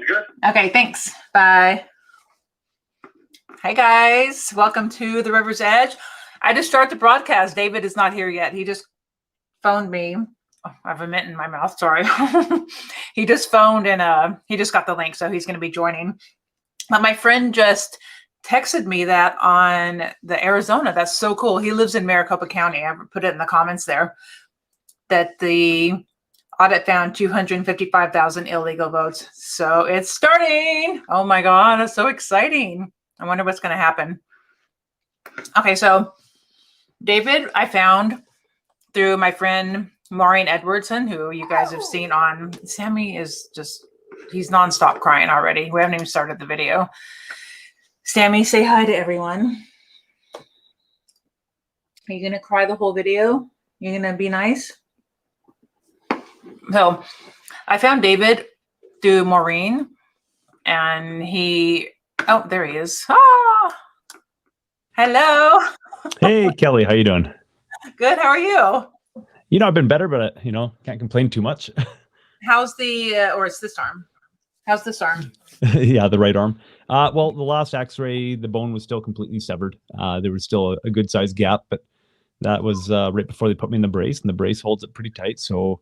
Good. Okay, thanks. Bye. Hey guys, welcome to the River's Edge. I just started the broadcast. David is not here yet. He just phoned me. Oh, I have a mint in my mouth. Sorry. He just phoned and he just got the link, so he's going to be joining. But my friend just texted me that on the Arizona. That's so cool. He lives in Maricopa County. I put it in the comments there that the audit found 255,000 illegal votes. So it's starting. Oh my God, that's so exciting. I wonder what's going to happen. Okay, so David, I found through my friend Maureen Edwardson, who you guys have seen on. Sammy is just, he's nonstop crying already. We haven't even started the video. Sammy, say hi to everyone. Are you going to cry the whole video? You're going to be nice? So I found David through Maureen, and he, oh, there he is. Ah, hello. Hey, Kelly, how you doing? Good. How are you? You know, I've been better, but can't complain too much. How's the, or it's this arm? How's this arm? Yeah, the right arm. Well, the last X-ray, the bone was still completely severed. There was still a good sized gap, but that was right before they put me in the brace, and the brace holds it pretty tight. So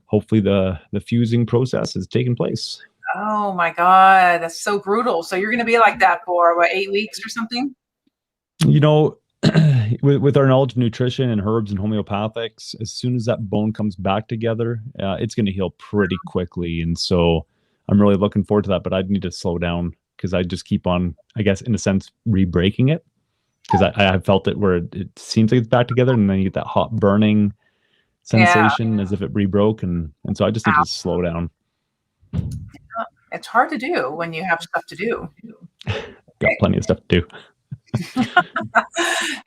hopefully the fusing process is taking place. Oh my God, that's so brutal. So you're going to be like that for what, 8 weeks or something? You know, with our knowledge of nutrition and herbs and homeopathics, as soon as that bone comes back together, it's going to heal pretty quickly. And so I'm really looking forward to that, but I'd need to slow down because I just keep on, I guess, in a sense, re-breaking it, because I have felt it where it seems like it's back together, and then you get that hot burning sensation as if it re-broke. And so I just need to slow down. It's hard to do when you have stuff to do. Got plenty of stuff to do.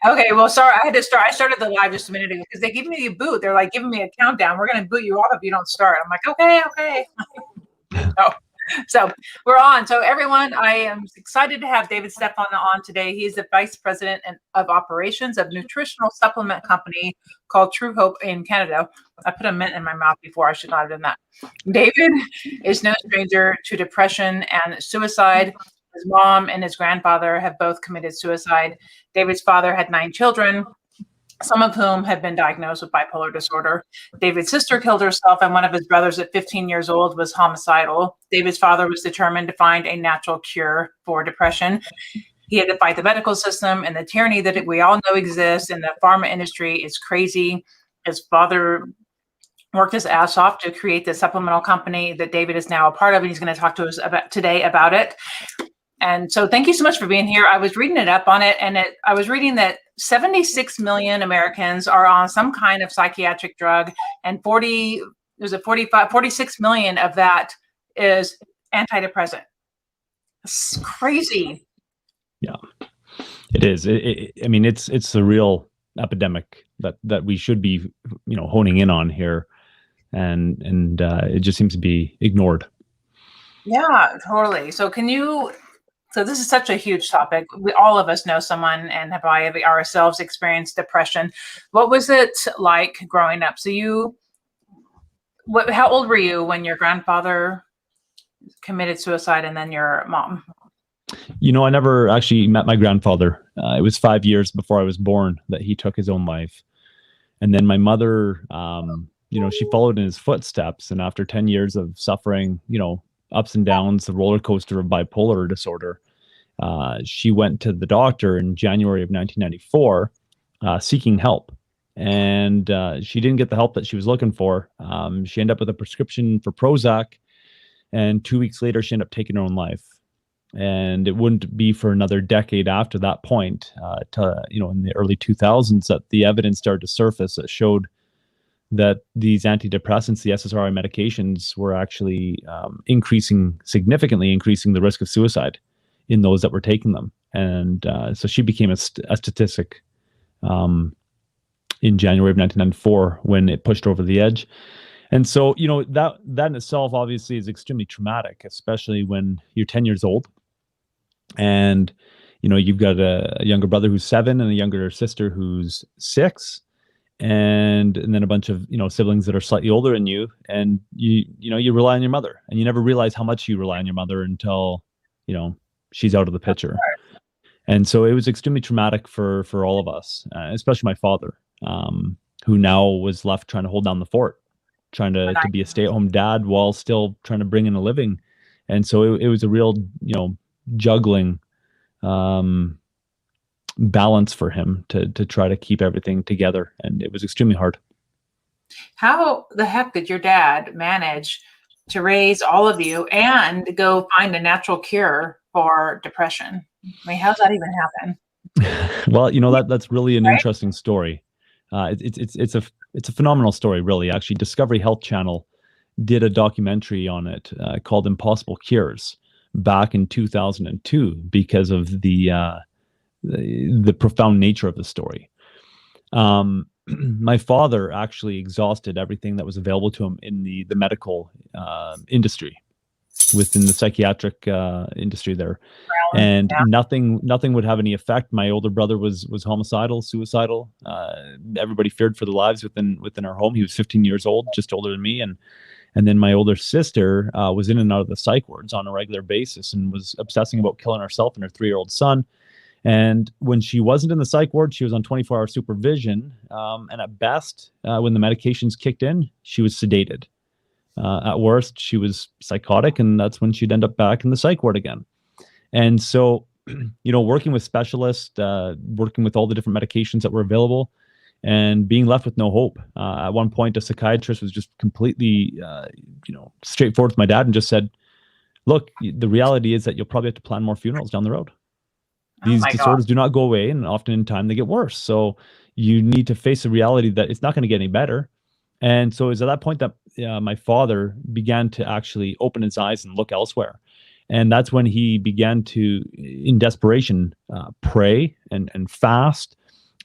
Okay, well, sorry, I had to start. I started the live just a minute ago because they give me a boot. They're like giving me a countdown. We're going to boot you off if you don't start. I'm like, okay. So we're on. So everyone, I am excited to have David Stephan on today. He's the vice president of operations of nutritional supplement company called Truehope in Canada. I put a mint in my mouth before. I should not have done that. David is no stranger to depression and suicide. His mom and his grandfather have both committed suicide. David's father had 9 children, some of whom had been diagnosed with bipolar disorder. David's sister killed herself, and one of his brothers at 15 years old was homicidal. David's father was determined to find a natural cure for depression. He had to fight the medical system and the tyranny that we all know exists in the pharma industry is crazy. His father worked his ass off to create the supplemental company that David is now a part of, and he's going to talk to us today about it. And so thank you so much for being here. I was reading it up on it, and I was reading that 76 million Americans are on some kind of psychiatric drug, and 46 million of that is antidepressant. It's crazy. Yeah, it is. I mean, it's a real epidemic that we should be, honing in on here, and it just seems to be ignored. Yeah, totally. So so this is such a huge topic. All of us know someone and have ourselves experienced depression. What was it like growing up? So how old were you when your grandfather committed suicide and then your mom? I never actually met my grandfather. It was 5 years before I was born that he took his own life. And then my mother, she followed in his footsteps. And after 10 years of suffering, ups and downs, the roller coaster of bipolar disorder, she went to the doctor in January of 1994 seeking help. And she didn't get the help that she was looking for. She ended up with a prescription for Prozac. And 2 weeks later, she ended up taking her own life. And it wouldn't be for another decade after that point, in the early 2000s, that the evidence started to surface that showed that these antidepressants, the SSRI medications, were actually significantly increasing the risk of suicide in those that were taking them. And so she became a statistic in January of 1994 when it pushed her over the edge. And so, that in itself obviously is extremely traumatic, especially when you're 10 years old and, you've got a younger brother who's 7 and a younger sister who's 6. and then a bunch of siblings that are slightly older than you, and you rely on your mother, and you never realize how much you rely on your mother until she's out of the picture. And so it was extremely traumatic for all of us, especially my father, who now was left trying to hold down the fort, trying to be a stay-at-home dad while still trying to bring in a living. And so it was a real juggling balance for him to try to keep everything together, and it was extremely hard. How the heck did your dad manage to raise all of you and go find a natural cure for depression? I mean, how's that even happen? Well, that's really an interesting story. It's a phenomenal story, really. Actually, Discovery Health Channel did a documentary on it called Impossible Cures back in 2002 because of the profound nature of the story. My father actually exhausted everything that was available to him in the medical industry, within the psychiatric industry there, and nothing would have any effect. My older brother was homicidal, suicidal. Everybody feared for their lives within our home. He was 15 years old, just older than me, and then my older sister was in and out of the psych wards on a regular basis and was obsessing about killing herself and her 3-year-old son. And when she wasn't in the psych ward, she was on 24-hour supervision. And at best, when the medications kicked in, she was sedated. At worst, she was psychotic, and that's when she'd end up back in the psych ward again. And so, working with specialists, working with all the different medications that were available, and being left with no hope. At one point, a psychiatrist was just completely, straightforward with my dad and just said, "Look, the reality is that you'll probably have to plan more funerals down the road. These disorders do not go away, and often in time they get worse. So you need to face the reality that it's not going to get any better." And so it was at that point that my father began to actually open his eyes and look elsewhere. And that's when he began to, in desperation, pray and fast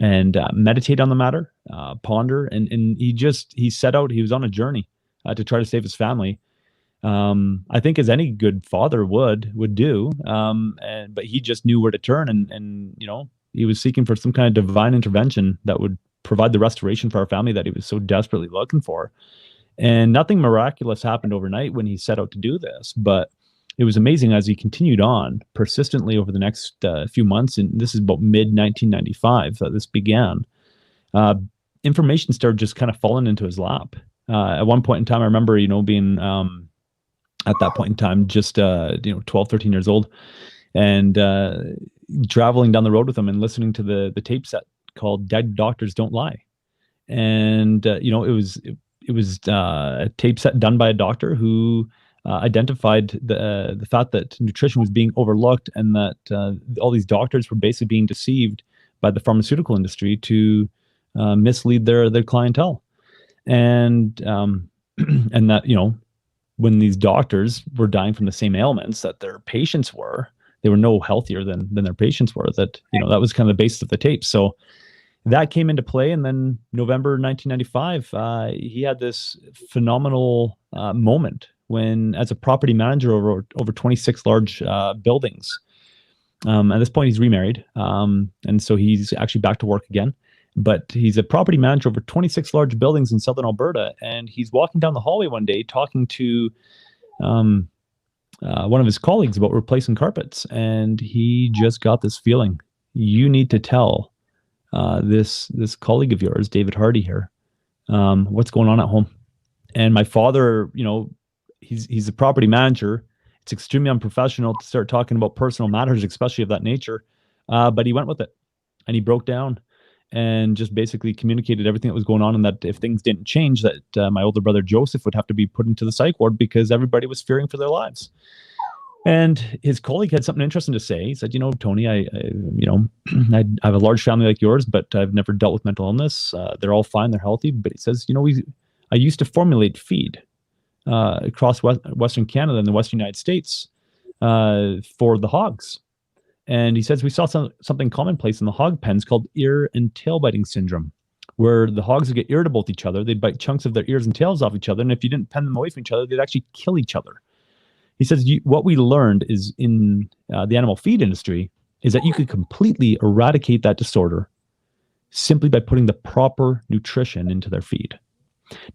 and meditate on the matter, ponder. And he set out, he was on a journey to try to save his family. I think as any good father would do, but he just knew where to turn, and he was seeking for some kind of divine intervention that would provide the restoration for our family that he was so desperately looking for. And nothing miraculous happened overnight when he set out to do this, but it was amazing as he continued on persistently over the next few months. And this is about mid-1995 that this began. Information started just kind of falling into his lap. At one point in time, I remember, being at that point in time, just 12, 13 years old, and traveling down the road with him and listening to the tape set called "Dead Doctors Don't Lie." And it was a tape set done by a doctor who identified the fact that nutrition was being overlooked, and that all these doctors were basically being deceived by the pharmaceutical industry to mislead their clientele. And that when these doctors were dying from the same ailments that their patients were, they were no healthier than their patients were. That that was kind of the basis of the tape. So that came into play, and then November 1995, he had this phenomenal moment when, as a property manager over 26 large buildings. At this point, he's remarried, and so he's actually back to work again. But he's a property manager over 26 large buildings in southern Alberta, and he's walking down the hallway one day talking to one of his colleagues about replacing carpets, and he just got this feeling: you need to tell this colleague of yours, David Hardy here, what's going on at home. And my father, he's a property manager. It's extremely unprofessional to start talking about personal matters, especially of that nature. But he went with it, and he broke down and just basically communicated everything that was going on, and that if things didn't change, that my older brother Joseph would have to be put into the psych ward because everybody was fearing for their lives. And his colleague had something interesting to say. He said, "Tony, I have a large family like yours, but I've never dealt with mental illness. They're all fine, they're healthy." But he says, "I used to formulate feed across Western Canada and the Western United States for the hogs." And he says, "We saw something commonplace in the hog pens called ear and tail biting syndrome, where the hogs would get irritable with each other. They'd bite chunks of their ears and tails off each other. And if you didn't pen them away from each other, they'd actually kill each other." He says, "What we learned is in the animal feed industry is that you could completely eradicate that disorder simply by putting the proper nutrition into their feed.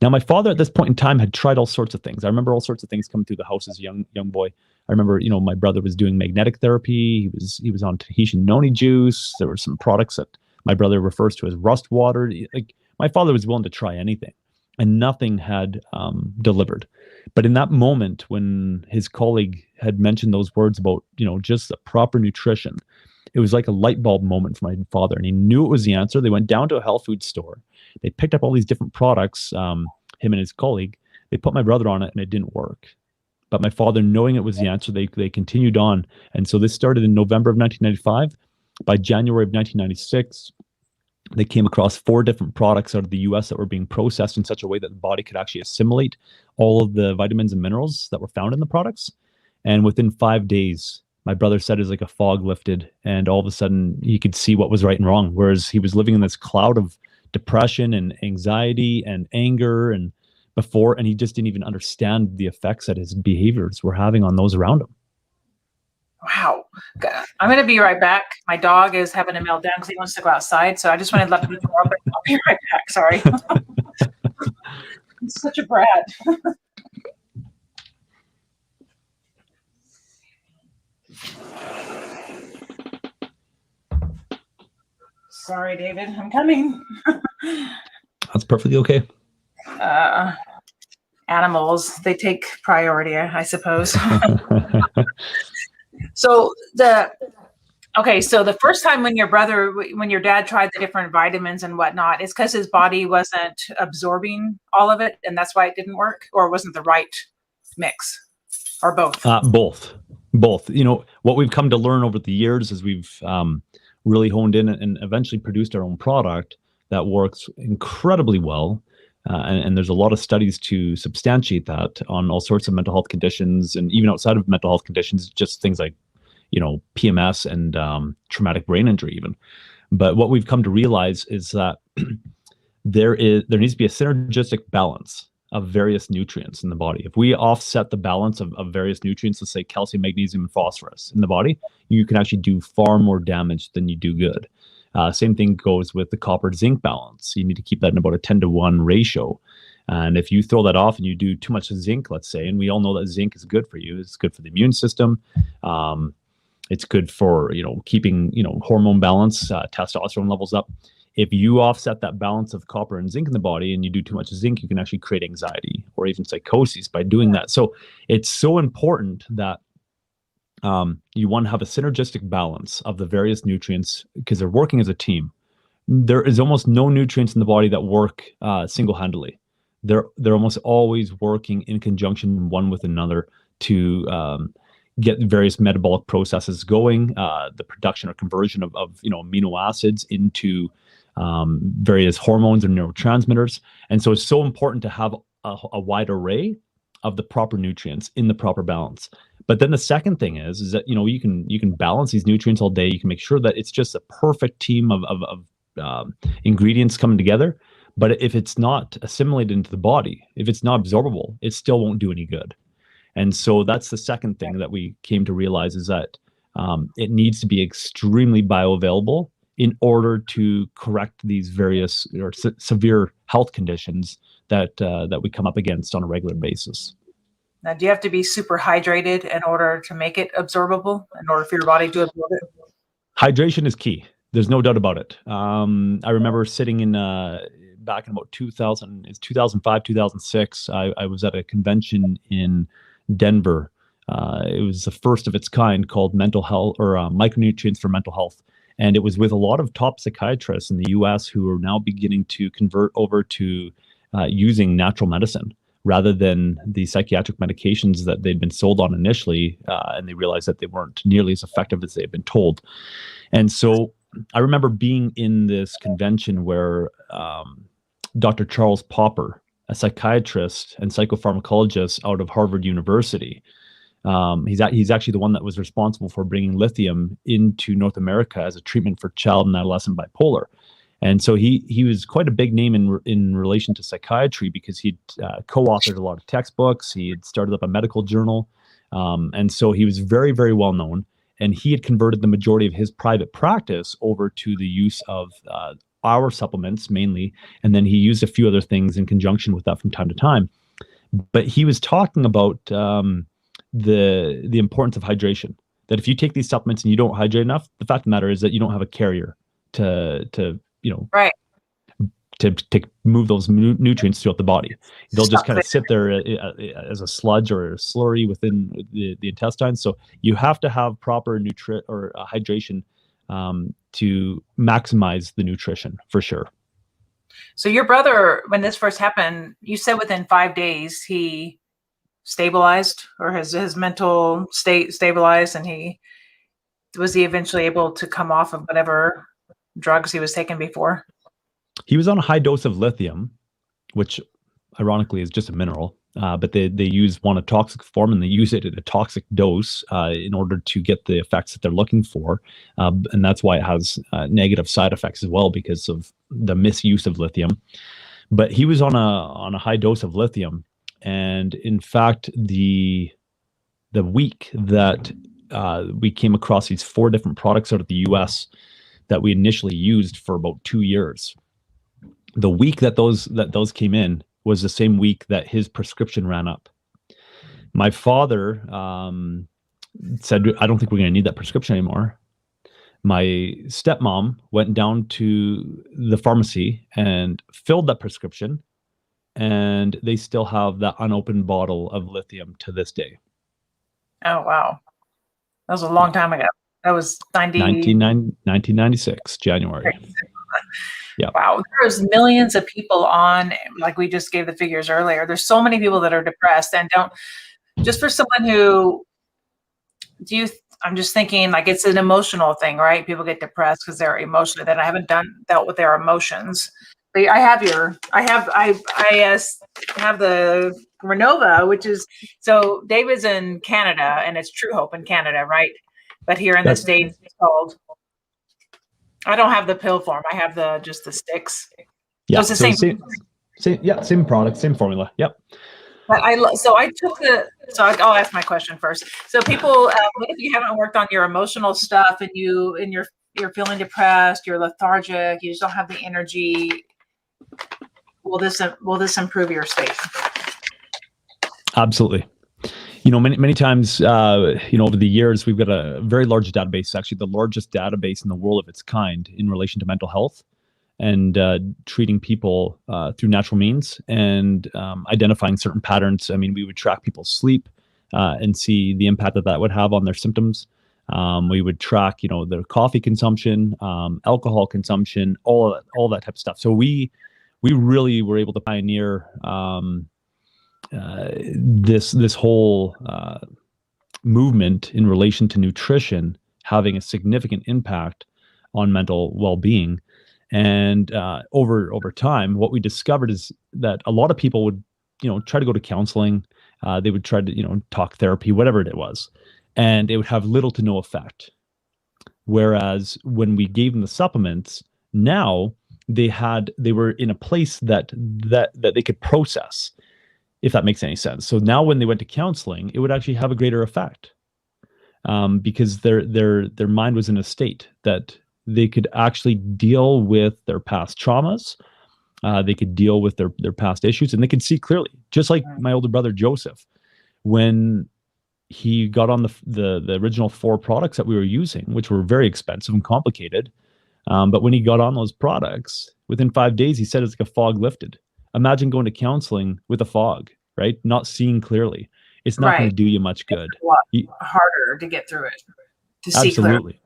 Now, my father at this point in time had tried all sorts of things. I remember all sorts of things coming through the house as a young boy. I remember, my brother was doing magnetic therapy. He was on Tahitian noni juice. There were some products that my brother refers to as rust water. Like, my father was willing to try anything, and nothing had delivered. But in that moment, when his colleague had mentioned those words about, just the proper nutrition, it was like a light bulb moment for my father, and he knew it was the answer. They went down to a health food store. They picked up all these different products, him and his colleague. They put my brother on it, and it didn't work. But my father, knowing it was the answer, they continued on. And so this started in November of 1995. By January of 1996, they came across 4 different products out of the US that were being processed in such a way that the body could actually assimilate all of the vitamins and minerals that were found in the products. And within 5 days, my brother said it's like a fog lifted, and all of a sudden he could see what was right and wrong. Whereas he was living in this cloud of depression and anxiety and anger and he just didn't even understand the effects that his behaviors were having on those around him. Wow. I'm going to be right back. My dog is having a meltdown because he wants to go outside. So I just wanted to let people know, but I'll be right back. Sorry. I'm such a brat. Sorry, David. I'm coming. That's perfectly okay. Animals, they take priority, I suppose. So the first time when your dad tried the different vitamins and whatnot, it's because his body wasn't absorbing all of it, and that's why it didn't work, or wasn't the right mix, or both? Both. What we've come to learn over the years is we've really honed in and eventually produced our own product that works incredibly well. And there's a lot of studies to substantiate that on all sorts of mental health conditions, and even outside of mental health conditions, just things like, PMS and traumatic brain injury even. But what we've come to realize is that there needs to be a synergistic balance of various nutrients in the body. If we offset the balance of various nutrients, let's say calcium, magnesium, and phosphorus in the body, you can actually do far more damage than you do good. Same thing goes with the copper zinc balance. You need to keep that in about a 10-to-1 ratio. And if you throw that off and you do too much zinc, let's say, and we all know that zinc is good for you, it's good for the immune system. It's good for, keeping, hormone balance, testosterone levels up. If you offset that balance of copper and zinc in the body and you do too much zinc, you can actually create anxiety or even psychosis by doing that. So it's so important that you want to have a synergistic balance of the various nutrients because they're working as a team. There is almost no nutrients in the body that work single-handedly. They're almost always working in conjunction one with another to get various metabolic processes going, the production or conversion of amino acids into various hormones and neurotransmitters. And so it's so important to have a wide array of the proper nutrients in the proper balance. But then the second thing is that you can balance these nutrients all day. You can make sure that it's just a perfect team of ingredients coming together. But if it's not assimilated into the body, if it's not absorbable, it still won't do any good. And so that's the second thing that we came to realize is that it needs to be extremely bioavailable in order to correct these various or severe health conditions that we come up against on a regular basis. Now, do you have to be super hydrated in order to make it absorbable, in order for your body to absorb it? Hydration is key. There's no doubt about it. I remember sitting in back in about 2005, 2006. I was at a convention in Denver. It was the first of its kind called Mental Health or Micronutrients for Mental Health. And it was with a lot of top psychiatrists in the US who are now beginning to convert over to using natural medicine rather than the psychiatric medications that they'd been sold on initially. And they realized that they weren't nearly as effective as they had been told. And so I remember being in this convention where Dr. Charles Popper, a psychiatrist and psychopharmacologist out of Harvard University, he's actually the one that was responsible for bringing lithium into North America as a treatment for child and adolescent bipolar. And so he was quite a big name in relation to psychiatry because he'd co-authored a lot of textbooks. He had started up a medical journal. And so he was very, very well known. And he had converted the majority of his private practice over to the use of our supplements mainly, and then he used a few other things in conjunction with that from time to time. But he was talking about the importance of hydration. That if you take these supplements and you don't hydrate enough, the fact of the matter is that you don't have a carrier to Right. to move those nutrients throughout the body. They'll just kind of sit there as a sludge or a slurry within the intestines. So you have to have proper hydration to maximize the nutrition for sure. So your brother, when this first happened, you said within 5 days he stabilized, or his mental state stabilized, and was he eventually able to come off of whatever drugs he was taking before? He was on a high dose of lithium, which ironically is just a mineral, but they use one a toxic form, and they use it at a toxic dose in order to get the effects that they're looking for. And that's why it has negative side effects as well, because of the misuse of lithium. But he was on a high dose of lithium. And in fact, the week that we came across these 4 different products out of the US that we initially used for about 2 years, the week that those came in was the same week that his prescription ran up. My father said, I don't think we're going to need that prescription anymore. My stepmom went down to the pharmacy and filled that prescription, and they still have that unopened bottle of lithium to this day. Oh, wow. That was a long time ago. That was 1996, January. Yeah. Wow. There's millions of people on, like we just gave the figures earlier. There's so many people that are depressed and just for someone who, I'm just thinking like it's an emotional thing, right? People get depressed because they're emotional, that I haven't dealt with their emotions. But I have the Renova, which is, so David's in Canada and it's Truehope in Canada, right? But here in the States, it's called, I don't have the pill form. I have just the sticks. Yeah, so it's the same same product, same formula. Yep. But I'll ask my question first. So people, what if you haven't worked on your emotional stuff and you're feeling depressed, you're lethargic, you just don't have the energy? Will this improve your state? Absolutely. Many times, over the years, we've got a very large database, actually the largest database in the world of its kind in relation to mental health and treating people through natural means and identifying certain patterns. I mean, we would track people's sleep and see the impact that would have on their symptoms. We would track, their coffee consumption, alcohol consumption, all that type of stuff. So we really were able to pioneer this whole movement in relation to nutrition having a significant impact on mental well-being. And over time, what we discovered is that a lot of people would, try to go to counseling. They would try to, talk therapy, whatever it was, and it would have little to no effect. Whereas when we gave them the supplements, now they were in a place that they could process, if that makes any sense. So now when they went to counseling, it would actually have a greater effect because their mind was in a state that they could actually deal with their past traumas. They could deal with their past issues, and they could see clearly, just like my older brother, Joseph, when he got on the original 4 products that we were using, which were very expensive and complicated. But when he got on those products, within 5 days, he said it's like a fog lifted. Imagine going to counseling with a fog, right? Not seeing clearly. It's not going to do you much good. It's a lot harder to get through it, to see clearly. Absolutely.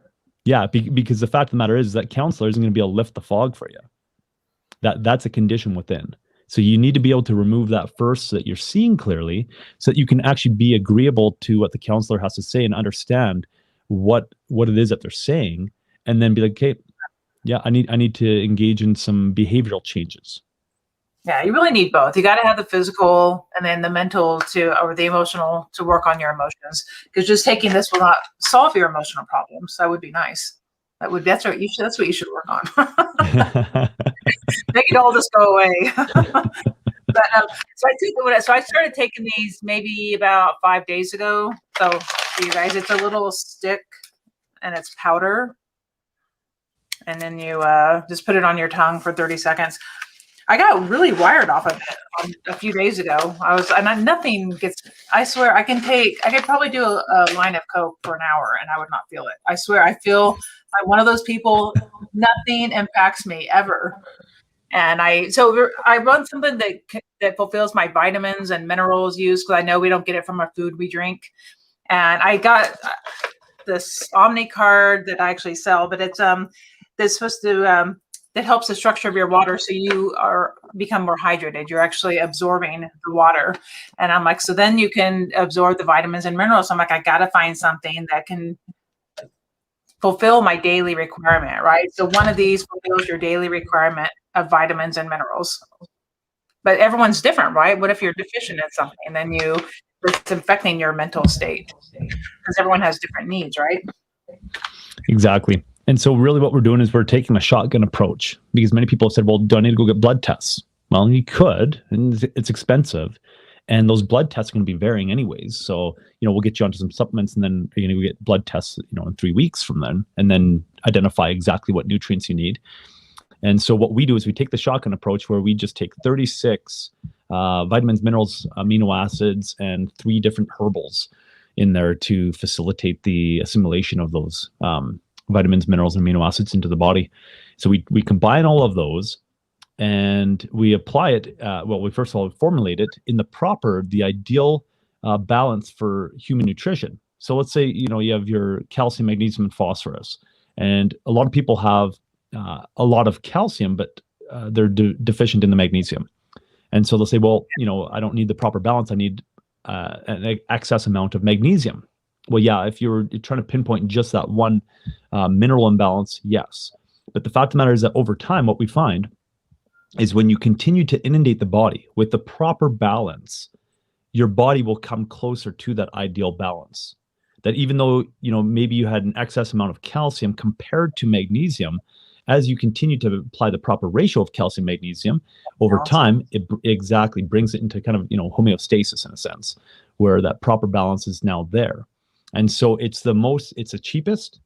Yeah, because the fact of the matter is that counselor isn't going to be able to lift the fog for you. That's a condition within. So you need to be able to remove that first so that you're seeing clearly, so that you can actually be agreeable to what the counselor has to say and understand what it is that they're saying, and then be like, okay, yeah, I need to engage in some behavioral changes. Yeah, you really need both. You got to have the physical and then the mental or the emotional to work on your emotions. Because just taking this will not solve your emotional problems. That would be nice. That's what you should work on. Make it all just go away. But so I started taking these maybe about 5 days ago. So for you guys, it's a little stick and it's powder. and then you just put it on your tongue for 30 seconds. I got really wired off of it a few days ago. Nothing gets, I swear I could probably do a line of Coke for an hour and I would not feel it. I swear, I'm one of those people, nothing impacts me ever. And I run something that fulfills my vitamins and minerals use, because I know we don't get it from our food we drink. And I got this Omni card that I actually sell, but it's supposed to that helps the structure of your water, so you become more hydrated. You're actually absorbing the water, and I'm like, so then you can absorb the vitamins and minerals. I'm like, I gotta find something that can fulfill my daily requirement, right? So one of these fulfills your daily requirement of vitamins and minerals. But everyone's different, right? What if you're deficient in something, and then it's affecting your mental state, because everyone has different needs, right? Exactly. And so really what we're doing is we're taking a shotgun approach, because many people have said, well, do I need to go get blood tests? Well, you could, and it's expensive. And those blood tests are going to be varying anyways. So, we'll get you onto some supplements, and then you're going to get blood tests, in 3 weeks from then, and then identify exactly what nutrients you need. And so what we do is we take the shotgun approach, where we just take 36 vitamins, minerals, amino acids, and 3 different herbals in there to facilitate the assimilation of those vitamins, minerals, and amino acids into the body. So we combine all of those, and we apply it. We first of all formulate it in the ideal balance for human nutrition. So let's say you have your calcium, magnesium, and phosphorus, and a lot of people have a lot of calcium, but they're deficient in the magnesium. And so they'll say, well, I don't need the proper balance. I need an excess amount of magnesium. Well, yeah, if you're trying to pinpoint just that one mineral imbalance, yes. But the fact of the matter is that over time, what we find is when you continue to inundate the body with the proper balance, your body will come closer to that ideal balance. That even though, maybe you had an excess amount of calcium compared to magnesium, as you continue to apply the proper ratio of calcium magnesium over time, it exactly brings it into kind of, homeostasis in a sense, where that proper balance is now there. And so it's the cheapest,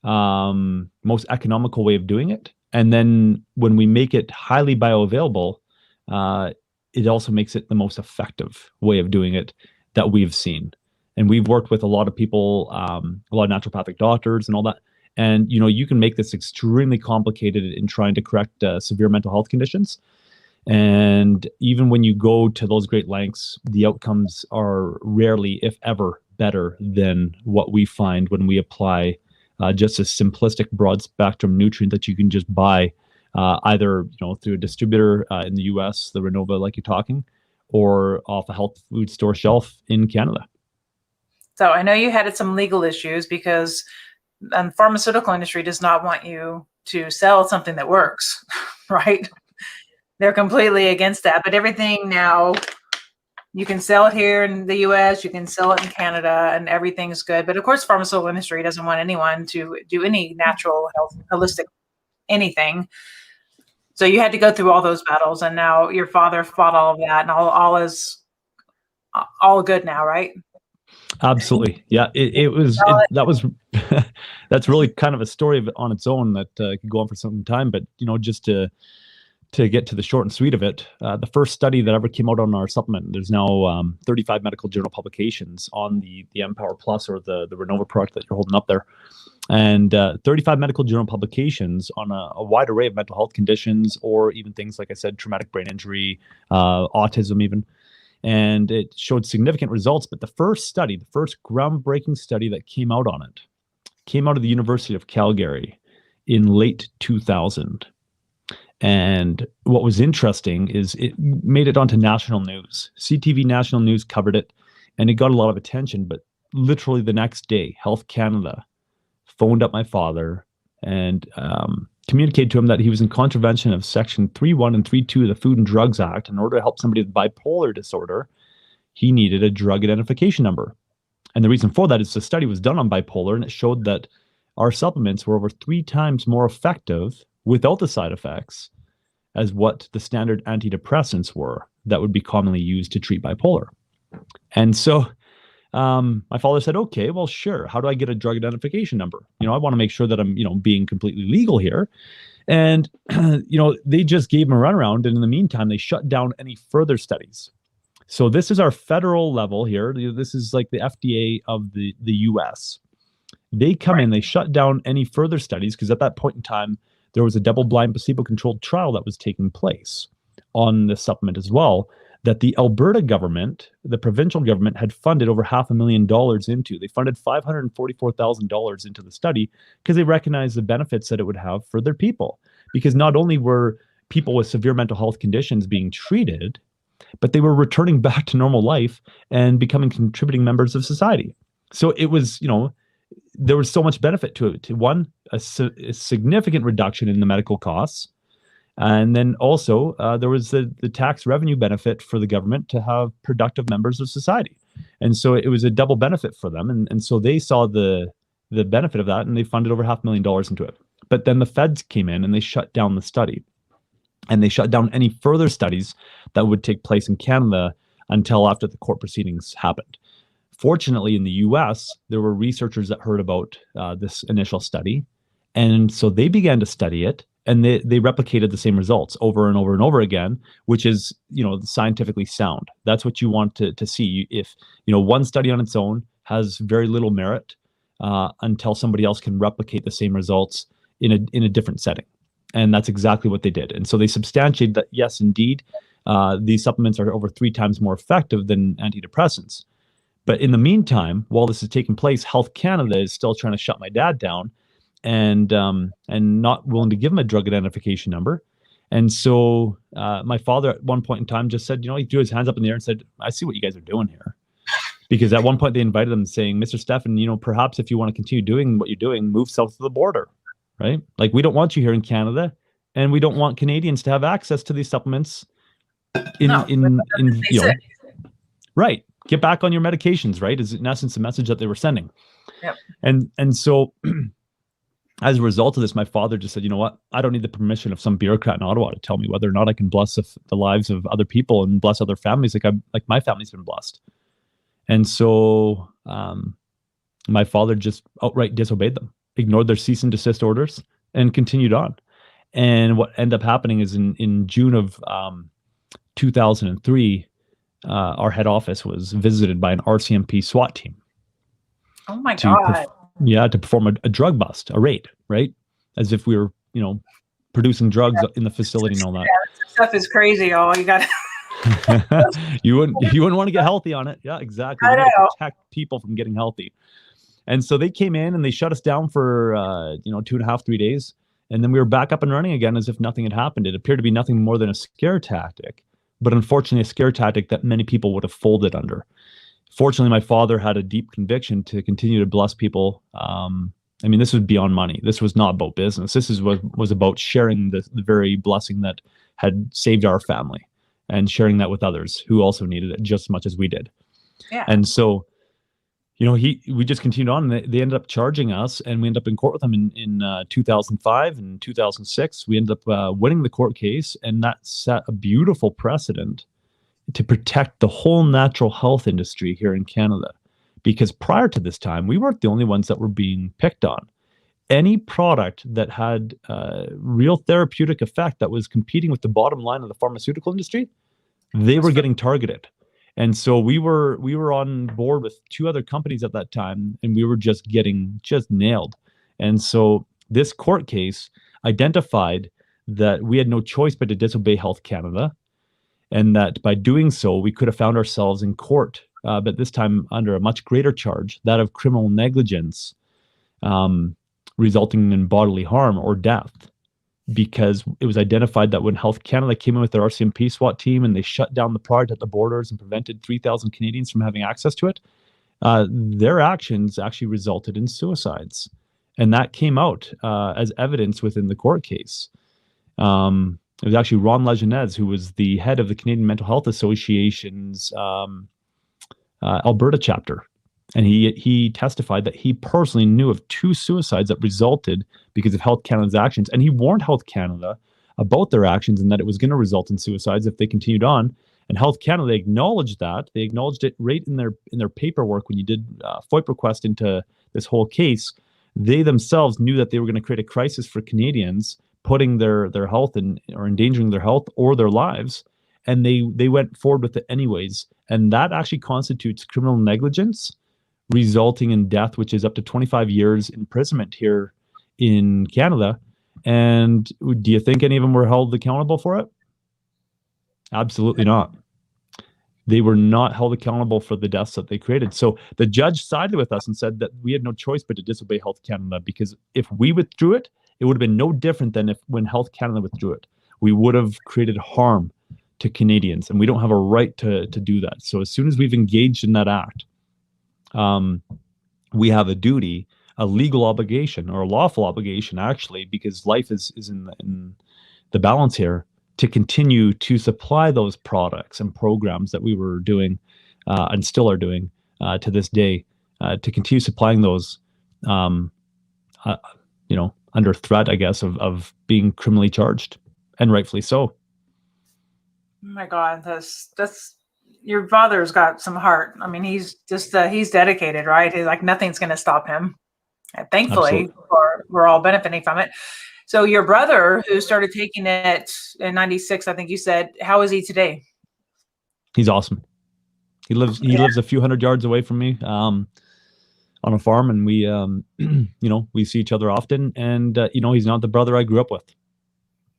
most economical way of doing it. And then when we make it highly bioavailable, it also makes it the most effective way of doing it that we've seen. And we've worked with a lot of people, a lot of naturopathic doctors and all that. And, you can make this extremely complicated in trying to correct severe mental health conditions. And even when you go to those great lengths, the outcomes are rarely, if ever, better than what we find when we apply just a simplistic broad spectrum nutrient that you can just buy either through a distributor in the US, the Renova like you're talking, or off a health food store shelf in Canada. So I know you had some legal issues because the pharmaceutical industry does not want you to sell something that works, right? They're completely against that. But everything now, you can sell it here in the US, you can sell it in Canada, and everything's good. But of course, pharmaceutical industry doesn't want anyone to do any natural health, holistic anything. So you had to go through all those battles, and now your father fought all of that, and all is all good now, right? Absolutely. Yeah, that's really kind of a story on its own that could go on for some time. But, just to get to the short and sweet of it, the first study that ever came out on our supplement, there's now 35 medical journal publications on the Empower Plus, or the Renova product that you're holding up there. And 35 medical journal publications on a wide array of mental health conditions, or even things, like I said, traumatic brain injury, autism even. And it showed significant results. But the first groundbreaking study that came out on it, came out of the University of Calgary in late 2000. And what was interesting is it made it onto national news. CTV National News covered it, and it got a lot of attention. But literally the next day, Health Canada phoned up my father and communicated to him that he was in contravention of Section 3.1 and 3.2 of the Food and Drugs Act. In order to help somebody with bipolar disorder, he needed a drug identification number. And the reason for that is the study was done on bipolar, and it showed that our supplements were over 3 times more effective without the side effects as what the standard antidepressants were that would be commonly used to treat bipolar. And so My father said, okay, well, sure. How do I get a drug identification number? I want to make sure that I'm, being completely legal here. And, they just gave him a runaround. And in the meantime, they shut down any further studies. So this is our federal level here. This is like the FDA of the US. They come in, they shut down any further studies because at that point in time, there was a double-blind placebo-controlled trial that was taking place on the supplement as well, that the Alberta government, the provincial government, had funded over $500,000 into. They funded $544,000 into the study because they recognized the benefits that it would have for their people. Because not only were people with severe mental health conditions being treated, but they were returning back to normal life and becoming contributing members of society. So it was, there was so much benefit to it. To one, a significant reduction in the medical costs. And then also there was the tax revenue benefit for the government to have productive members of society. And so it was a double benefit for them. And so they saw the benefit of that and they funded over $500,000 into it. But then the feds came in and they shut down the study. And they shut down any further studies that would take place in Canada until after the court proceedings happened. Fortunately, in the US, there were researchers that heard about this initial study. And so they began to study it. And they replicated the same results over and over and over again, which is, scientifically sound. That's what you want to see. If, one study on its own has very little merit until somebody else can replicate the same results in a different setting. And that's exactly what they did. And so they substantiated that, yes, indeed, these supplements are over 3 times more effective than antidepressants. But in the meantime, while this is taking place, Health Canada is still trying to shut my dad down and not willing to give him a drug identification number. And so my father at one point in time just said, he threw his hands up in the air and said, I see what you guys are doing here. Because at one point they invited him saying, Mr. Stephan, perhaps if you want to continue doing what you're doing, move south of the border, right? Like, we don't want you here in Canada, and we don't want Canadians to have access to these supplements right. Get back on your medications, right? Is in essence the message that they were sending. Yep. And so as a result of this, my father just said, you know what? I don't need the permission of some bureaucrat in Ottawa to tell me whether or not I can bless the lives of other people and bless other families like my family's been blessed. And so my father just outright disobeyed them, ignored their cease and desist orders, and continued on. And what ended up happening is in June of 2003, our head office was visited by an RCMP SWAT team. Oh my God. To perform a drug bust, a raid, right? As if we were, producing drugs in the facility and all that. Yeah, this stuff is crazy. Oh, you got you wouldn't want to get healthy on it. Yeah, exactly. You want to protect people from getting healthy. And so they came in and they shut us down for 2.5, 3 days. And then we were back up and running again as if nothing had happened. It appeared to be nothing more than a scare tactic, but unfortunately a scare tactic that many people would have folded under. Fortunately, my father had a deep conviction to continue to bless people. This was beyond money. This was not about business. This was about sharing the very blessing that had saved our family and sharing that with others who also needed it just as much as we did. Yeah. And so, we just continued on. And they ended up charging us, and we ended up in court with them in 2005 and 2006. We ended up winning the court case, and that set a beautiful precedent to protect the whole natural health industry here in Canada. Because prior to this time, we weren't the only ones that were being picked on. Any product that had real therapeutic effect that was competing with the bottom line of the pharmaceutical industry, they were getting targeted. And so we were on board with 2 other companies at that time, and we were just getting nailed. And so this court case identified that we had no choice but to disobey Health Canada, and that by doing so, we could have found ourselves in court, but this time under a much greater charge, that of criminal negligence, resulting in bodily harm or death. Because it was identified that when Health Canada came in with their RCMP SWAT team and they shut down the product at the borders and prevented 3,000 Canadians from having access to it, their actions actually resulted in suicides. And that came out as evidence within the court case. It was actually Ron Lejeunesse, who was the head of the Canadian Mental Health Association's Alberta chapter. And he testified that he personally knew of 2 suicides that resulted because of Health Canada's actions. And he warned Health Canada about their actions and that it was going to result in suicides if they continued on. And Health Canada acknowledged that. They acknowledged it right in their paperwork when you did FOIP request into this whole case. They themselves knew that they were going to create a crisis for Canadians, putting their health in, or endangering their health or their lives, and they went forward with it anyways. And that actually constitutes criminal negligence, resulting in death, which is up to 25 years imprisonment here in Canada. And do you think any of them were held accountable for it? Absolutely not. They were not held accountable for the deaths that they created. So the judge sided with us and said that we had no choice but to disobey Health Canada, because if we withdrew it, it would have been no different than when Health Canada withdrew it. We would have created harm to Canadians, and we don't have a right to do that. So as soon as we've engaged in that act, we have a duty, a legal obligation, or a lawful obligation, actually, because life is in the balance here, to continue to supply those products and programs that we were doing and still are doing to this day, to continue supplying those, under threat, I guess, of being criminally charged, and rightfully so. Oh my God, that's your father's got some heart. I mean, he's just he's dedicated, right? He's like, nothing's going to stop him. And thankfully, we're all benefiting from it. So your brother, who started taking it in 96, I think you said, how is he today? He's awesome. He lives a few hundred yards away from me, on a farm, and we, we see each other often. And he's not the brother I grew up with.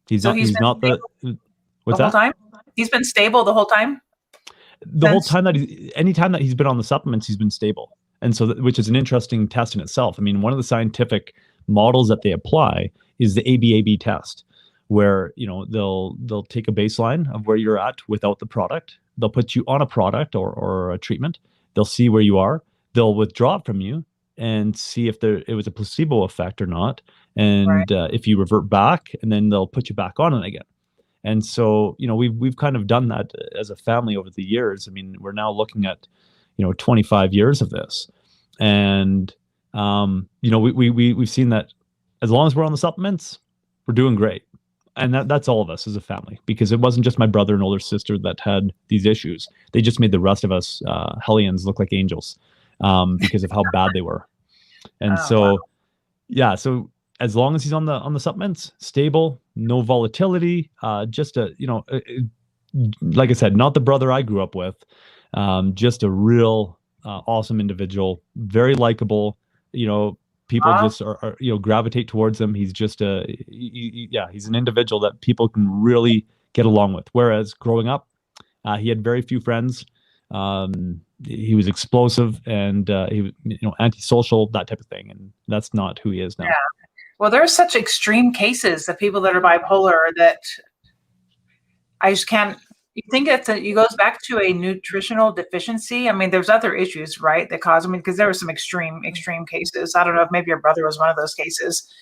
He's not the. What's that? Time? He's been stable the whole time. Whole time anytime that he's been on the supplements, he's been stable, and so which is an interesting test in itself. I mean, one of the scientific models that they apply is the ABAB test, where they'll take a baseline of where you're at without the product. They'll put you on a product or a treatment. They'll see where you are. They'll withdraw it from you and see if it was a placebo effect or not. And if you revert back, and then they'll put you back on it again. And so, we've kind of done that as a family over the years. I mean, we're now looking at, 25 years of this. And, we've seen that as long as we're on the supplements, we're doing great. And that's all of us as a family, because it wasn't just my brother and older sister that had these issues. They just made the rest of us hellions look like angels, because of how bad they were. And so as long as he's on the supplements, stable, no volatility, just like I said, not the brother I grew up with, just a real awesome individual, very likable. People just are gravitate towards him. He's just he's an individual that people can really get along with. Whereas growing up, he had very few friends. He was explosive, and he was antisocial, that type of thing, and that's not who he is now. Yeah. Well, there are such extreme cases of people that are bipolar that I just can't. You think it goes back to a nutritional deficiency? I mean, there's other issues, right, that cause. I mean, because there were some extreme cases. I don't know if maybe your brother was one of those cases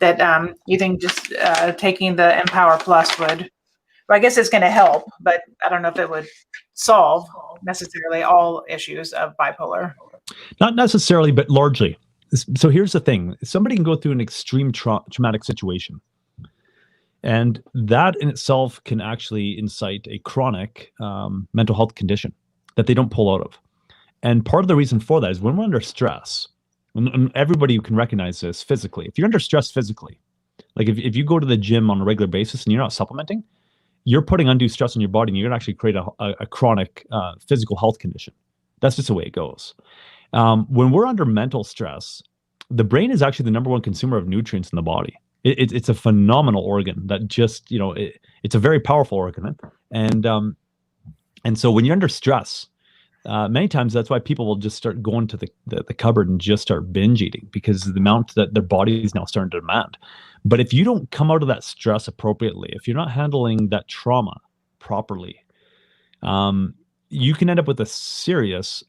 that you think just taking the Empower Plus would. Well, I guess it's going to help, but I don't know if it would solve necessarily all issues of bipolar. Not necessarily, but largely. So here's the thing. Somebody can go through an extreme traumatic situation, and that in itself can actually incite a chronic mental health condition that they don't pull out of. And part of the reason for that is when we're under stress, and everybody can recognize this physically. If you're under stress physically, like if you go to the gym on a regular basis and you're not supplementing, you're putting undue stress on your body, and you're going to actually create a chronic physical health condition. That's just the way it goes. When we're under mental stress, the brain is actually the number one consumer of nutrients in the body. It's a phenomenal organ that just, it's a very powerful organ. And so when you're under stress, many times that's why people will just start going to the cupboard and just start binge eating, because of the amount that their body is now starting to demand. But if you don't come out of that stress appropriately, if you're not handling that trauma properly, you can end up with a serious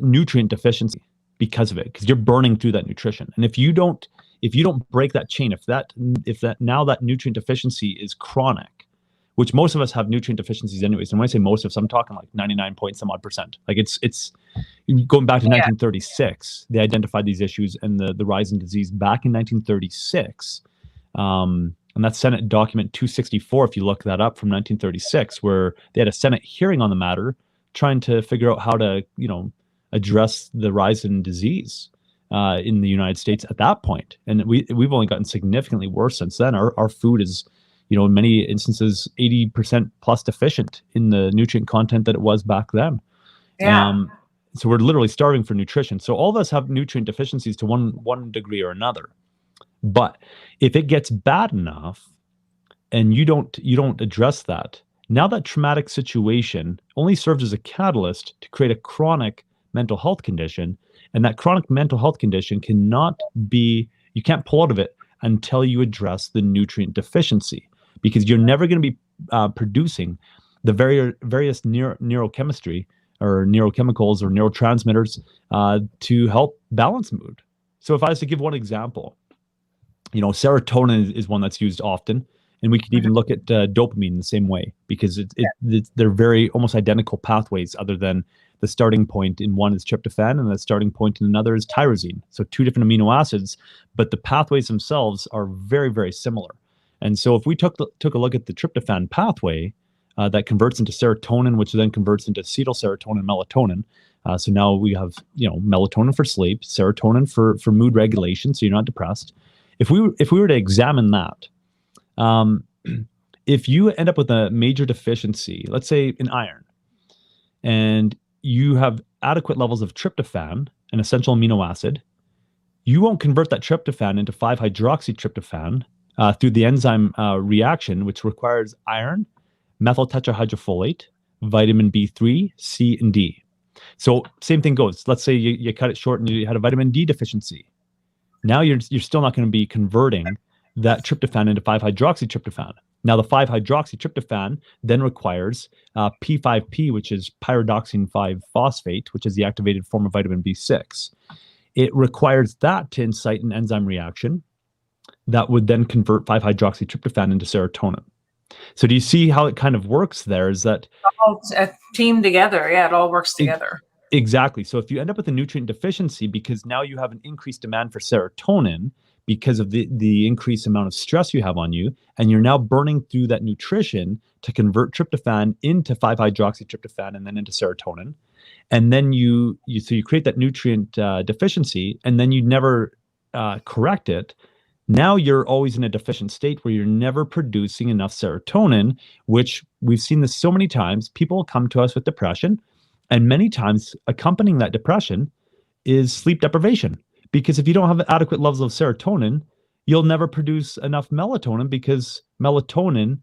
nutrient deficiency because of it, because you're burning through that nutrition. And if you don't break that chain, if that nutrient deficiency is chronic, which most of us have nutrient deficiencies anyways. And when I say most of us, I'm talking like 99 point some odd percent. Like it's going back to 1936, they identified these issues and the rise in disease back in 1936. And that's Senate document 264, if you look that up, from 1936, where they had a Senate hearing on the matter, trying to figure out how to, address the rise in disease in the United States at that point. And we've only gotten significantly worse since then. Our food is, in many instances, 80% plus deficient in the nutrient content that it was back then. Yeah. So we're literally starving for nutrition. So all of us have nutrient deficiencies to one degree or another. But if it gets bad enough and you don't address that, now that traumatic situation only serves as a catalyst to create a chronic mental health condition. And that chronic mental health condition you can't pull out of it until you address the nutrient deficiency, because you're never going to be producing the various neurochemistry or neurochemicals or neurotransmitters to help balance mood. So if I was to give one example, serotonin is one that's used often, and we could even look at dopamine in the same way, because they're very almost identical pathways, other than the starting point in one is tryptophan and the starting point in another is tyrosine. So two different amino acids, but the pathways themselves are very, very similar. And so if we took a look at the tryptophan pathway that converts into serotonin, which then converts into acetylserotonin and melatonin. So now we have, melatonin for sleep, serotonin for mood regulation, so you're not depressed. If we were to examine that, if you end up with a major deficiency, let's say in iron, and you have adequate levels of tryptophan, an essential amino acid, you won't convert that tryptophan into 5-hydroxytryptophan through the enzyme reaction, which requires iron, methyl tetrahydrofolate, vitamin B3, C, and D. So same thing goes. Let's say you cut it short and you had a vitamin D deficiency. Now you're still not going to be converting that tryptophan into 5-hydroxytryptophan. Now the 5-hydroxytryptophan then requires P5P, which is pyridoxine 5-phosphate, which is the activated form of vitamin B6. It requires that to incite an enzyme reaction that would then convert 5-hydroxytryptophan into serotonin. So do you see how it kind of works there? Is that all a team together? Yeah, it all works together. Exactly. So if you end up with a nutrient deficiency because now you have an increased demand for serotonin because of the increased amount of stress you have on you, and you're now burning through that nutrition to convert tryptophan into 5-hydroxytryptophan and then into serotonin. And then you create that nutrient deficiency, and then you never correct it. Now you're always in a deficient state where you're never producing enough serotonin, which we've seen this so many times. People come to us with depression, and many times accompanying that depression is sleep deprivation. Because if you don't have adequate levels of serotonin, you'll never produce enough melatonin, because melatonin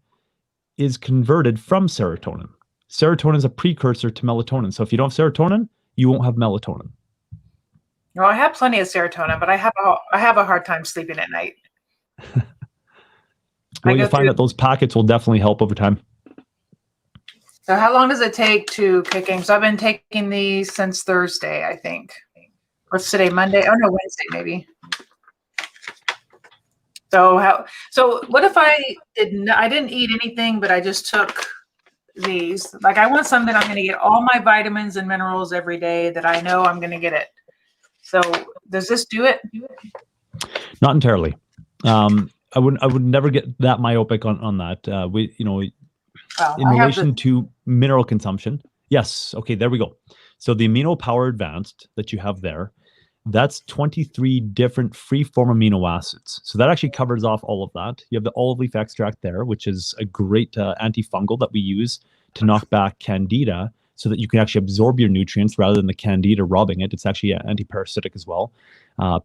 is converted from serotonin. Serotonin is a precursor to melatonin. So if you don't have serotonin, you won't have melatonin. Well, I have plenty of serotonin, but I have a hard time sleeping at night. Well, you'll find that those packets will definitely help over time. So how long does it take to kick in? So I've been taking these since Thursday, I think. What's today, Monday? Oh no, Wednesday maybe. So what if I didn't eat anything, but I just took these? Like, I want something I'm going to get all my vitamins and minerals every day, that I know I'm going to get it. So does this do it? Not entirely. I would never get that myopic on that. In relation to mineral consumption. Yes. Okay, there we go. So the Amino Power Advanced that you have there, that's 23 different free-form amino acids. So that actually covers off all of that. You have the olive leaf extract there, which is a great antifungal that we use to knock back candida, so that you can actually absorb your nutrients rather than the candida robbing it. It's actually anti-parasitic as well.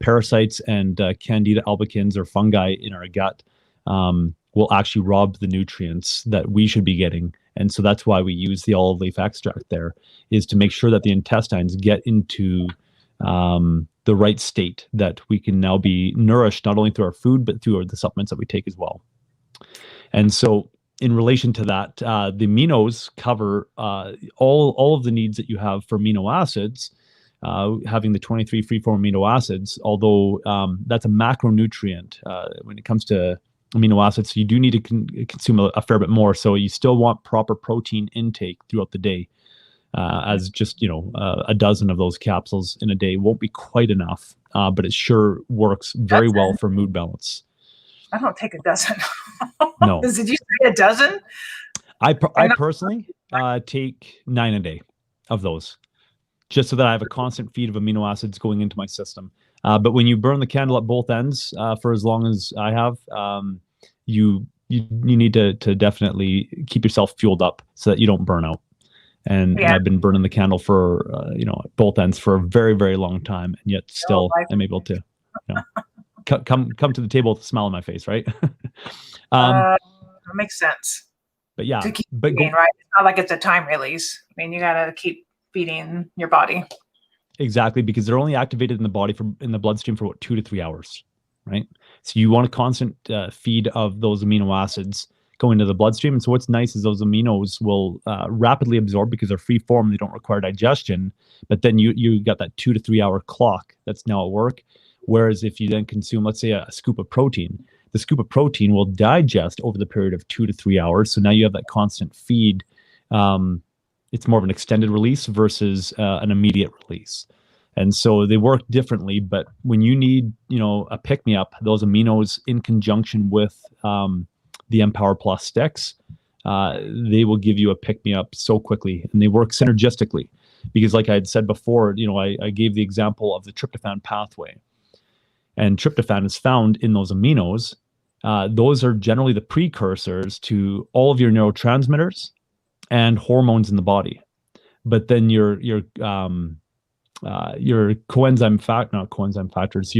Parasites and candida albicans, or fungi in our gut, will actually rob the nutrients that we should be getting. And so that's why we use the olive leaf extract there, is to make sure that the intestines get into the right state, that we can now be nourished not only through our food, but through the supplements that we take as well. And so in relation to that, the aminos cover all of the needs that you have for amino acids, having the 23 free-form amino acids, although that's a macronutrient when it comes to amino acids. So you do need to consume a fair bit more. So you still want proper protein intake throughout the day, as just, a dozen of those capsules in a day won't be quite enough, but it sure works very well for mood balance. I don't take a dozen. No. Did you say a dozen? I personally take 9 a day of those, just so that I have a constant feed of amino acids going into my system. But when you burn the candle at both ends for as long as I have, you need to definitely keep yourself fueled up so that you don't burn out. And I've been burning the candle for at both ends for a very, very long time, and yet still I'm able to come to the table with a smile on my face, right? That makes sense. But yeah, to keep feeding, right? It's not like it's a time release. I mean, you got to keep feeding your body. Exactly, because they're only activated in the body in the bloodstream for what, 2 to 3 hours, right? So you want a constant feed of those amino acids going to the bloodstream. And so what's nice is those aminos will rapidly absorb because they're free form. They don't require digestion. But then you got that 2 to 3 hour clock that's now at work. Whereas if you then consume, let's say, a scoop of protein, the scoop of protein will digest over the period of 2 to 3 hours. So now you have that constant feed. It's more of an extended release versus an immediate release. And so they work differently. But when you need, a pick-me-up, those aminos in conjunction with the Empower Plus sticks, they will give you a pick-me-up so quickly, and they work synergistically. Because like I had said before, I gave the example of the tryptophan pathway. And tryptophan is found in those aminos. Those are generally the precursors to all of your neurotransmitters and hormones in the body. But then your coenzyme not coenzyme factors,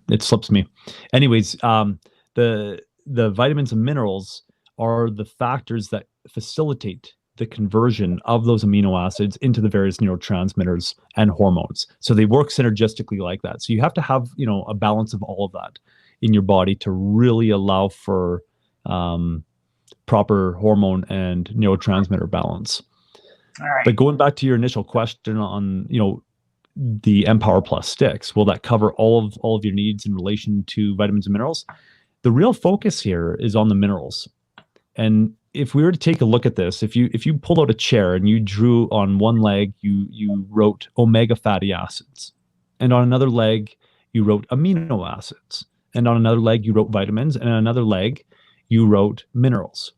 it slips me. Anyways, the vitamins and minerals are the factors that facilitate the conversion of those amino acids into the various neurotransmitters and hormones. So they work synergistically like that. So you have to have, a balance of all of that in your body to really allow for proper hormone and neurotransmitter balance. All right. But going back to your initial question on, the Empower Plus sticks, will that cover all of your needs in relation to vitamins and minerals? The real focus here is on the minerals. And if we were to take a look at this, if you pulled out a chair and you drew on one leg, you wrote omega fatty acids, and on another leg you wrote amino acids, and on another leg you wrote vitamins, and on another leg you wrote minerals.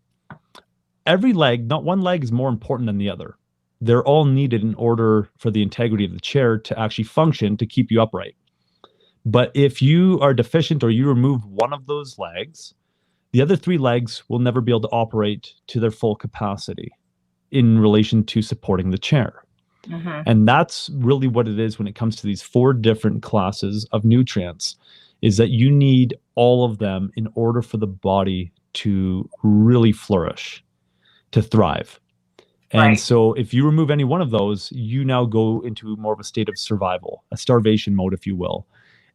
Every leg, not one leg is more important than the other. They're all needed in order for the integrity of the chair to actually function, to keep you upright. But if you are deficient or you remove one of those legs, the other 3 legs will never be able to operate to their full capacity in relation to supporting the chair. Mm-hmm. And that's really what it is when it comes to these 4 different classes of nutrients, is that you need all of them in order for the body to really flourish, to thrive. And right. So if you remove any one of those, you now go into more of a state of survival, a starvation mode, if you will.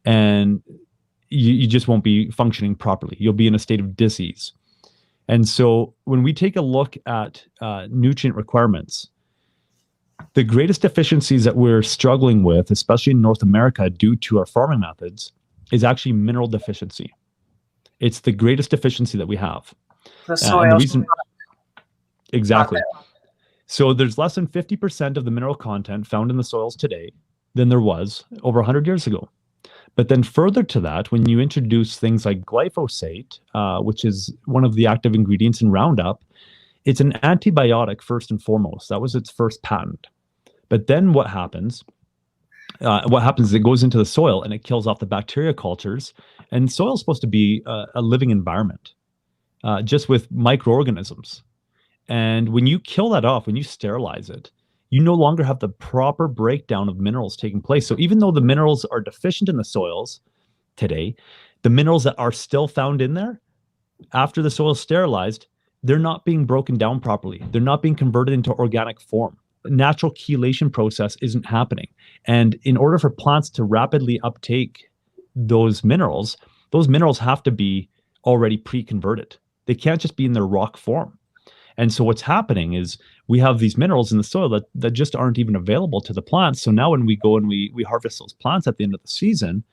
And you just won't be functioning properly. You'll be in a state of dis-ease. And so when we take a look at nutrient requirements, the greatest deficiencies that we're struggling with, especially in North America due to our farming methods, is actually mineral deficiency. It's the greatest deficiency that we have. The soil. Exactly. So there's less than 50% of the mineral content found in the soils today than there was over 100 years ago. But then further to that, when you introduce things like glyphosate, which is one of the active ingredients in Roundup, it's an antibiotic first and foremost. That was its first patent. But then what happens? Is it goes into the soil and it kills off the bacteria cultures. And soil is supposed to be a living environment, just with microorganisms. And when you kill that off, when you sterilize it, you no longer have the proper breakdown of minerals taking place. So even though the minerals are deficient in the soils today, the minerals that are still found in there, after the soil is sterilized, they're not being broken down properly. They're not being converted into organic form. The natural chelation process isn't happening. And in order for plants to rapidly uptake those minerals have to be already pre-converted. They can't just be in their rock form. And so what's happening is we have these minerals in the soil that just aren't even available to the plants. So now when we go and we harvest those plants at the end of the season,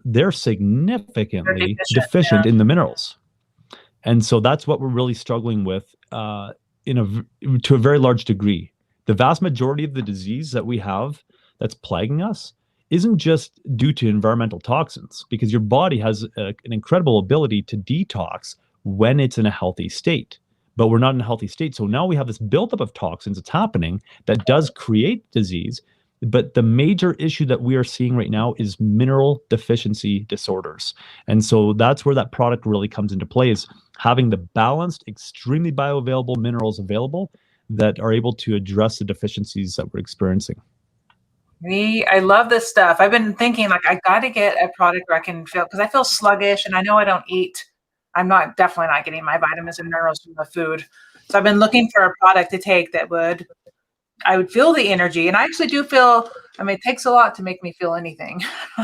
they're significantly deficient in the minerals. And so that's what we're really struggling with to a very large degree. The vast majority of the disease that we have that's plaguing us isn't just due to environmental toxins, because your body has an incredible ability to detox when it's in a healthy state. But we're not in a healthy state. So now we have this buildup of toxins that's happening that does create disease. But the major issue that we are seeing right now is mineral deficiency disorders. And so that's where that product really comes into play, is having the balanced, extremely bioavailable minerals available that are able to address the deficiencies that we're experiencing. I love this stuff. I've been thinking, like, I got to get a product where I can feel, because I feel sluggish and I know I don't eat. I'm definitely not getting my vitamins and minerals from the food. So I've been looking for a product to take that I would feel the energy. And I actually do feel, I mean, it takes a lot to make me feel anything,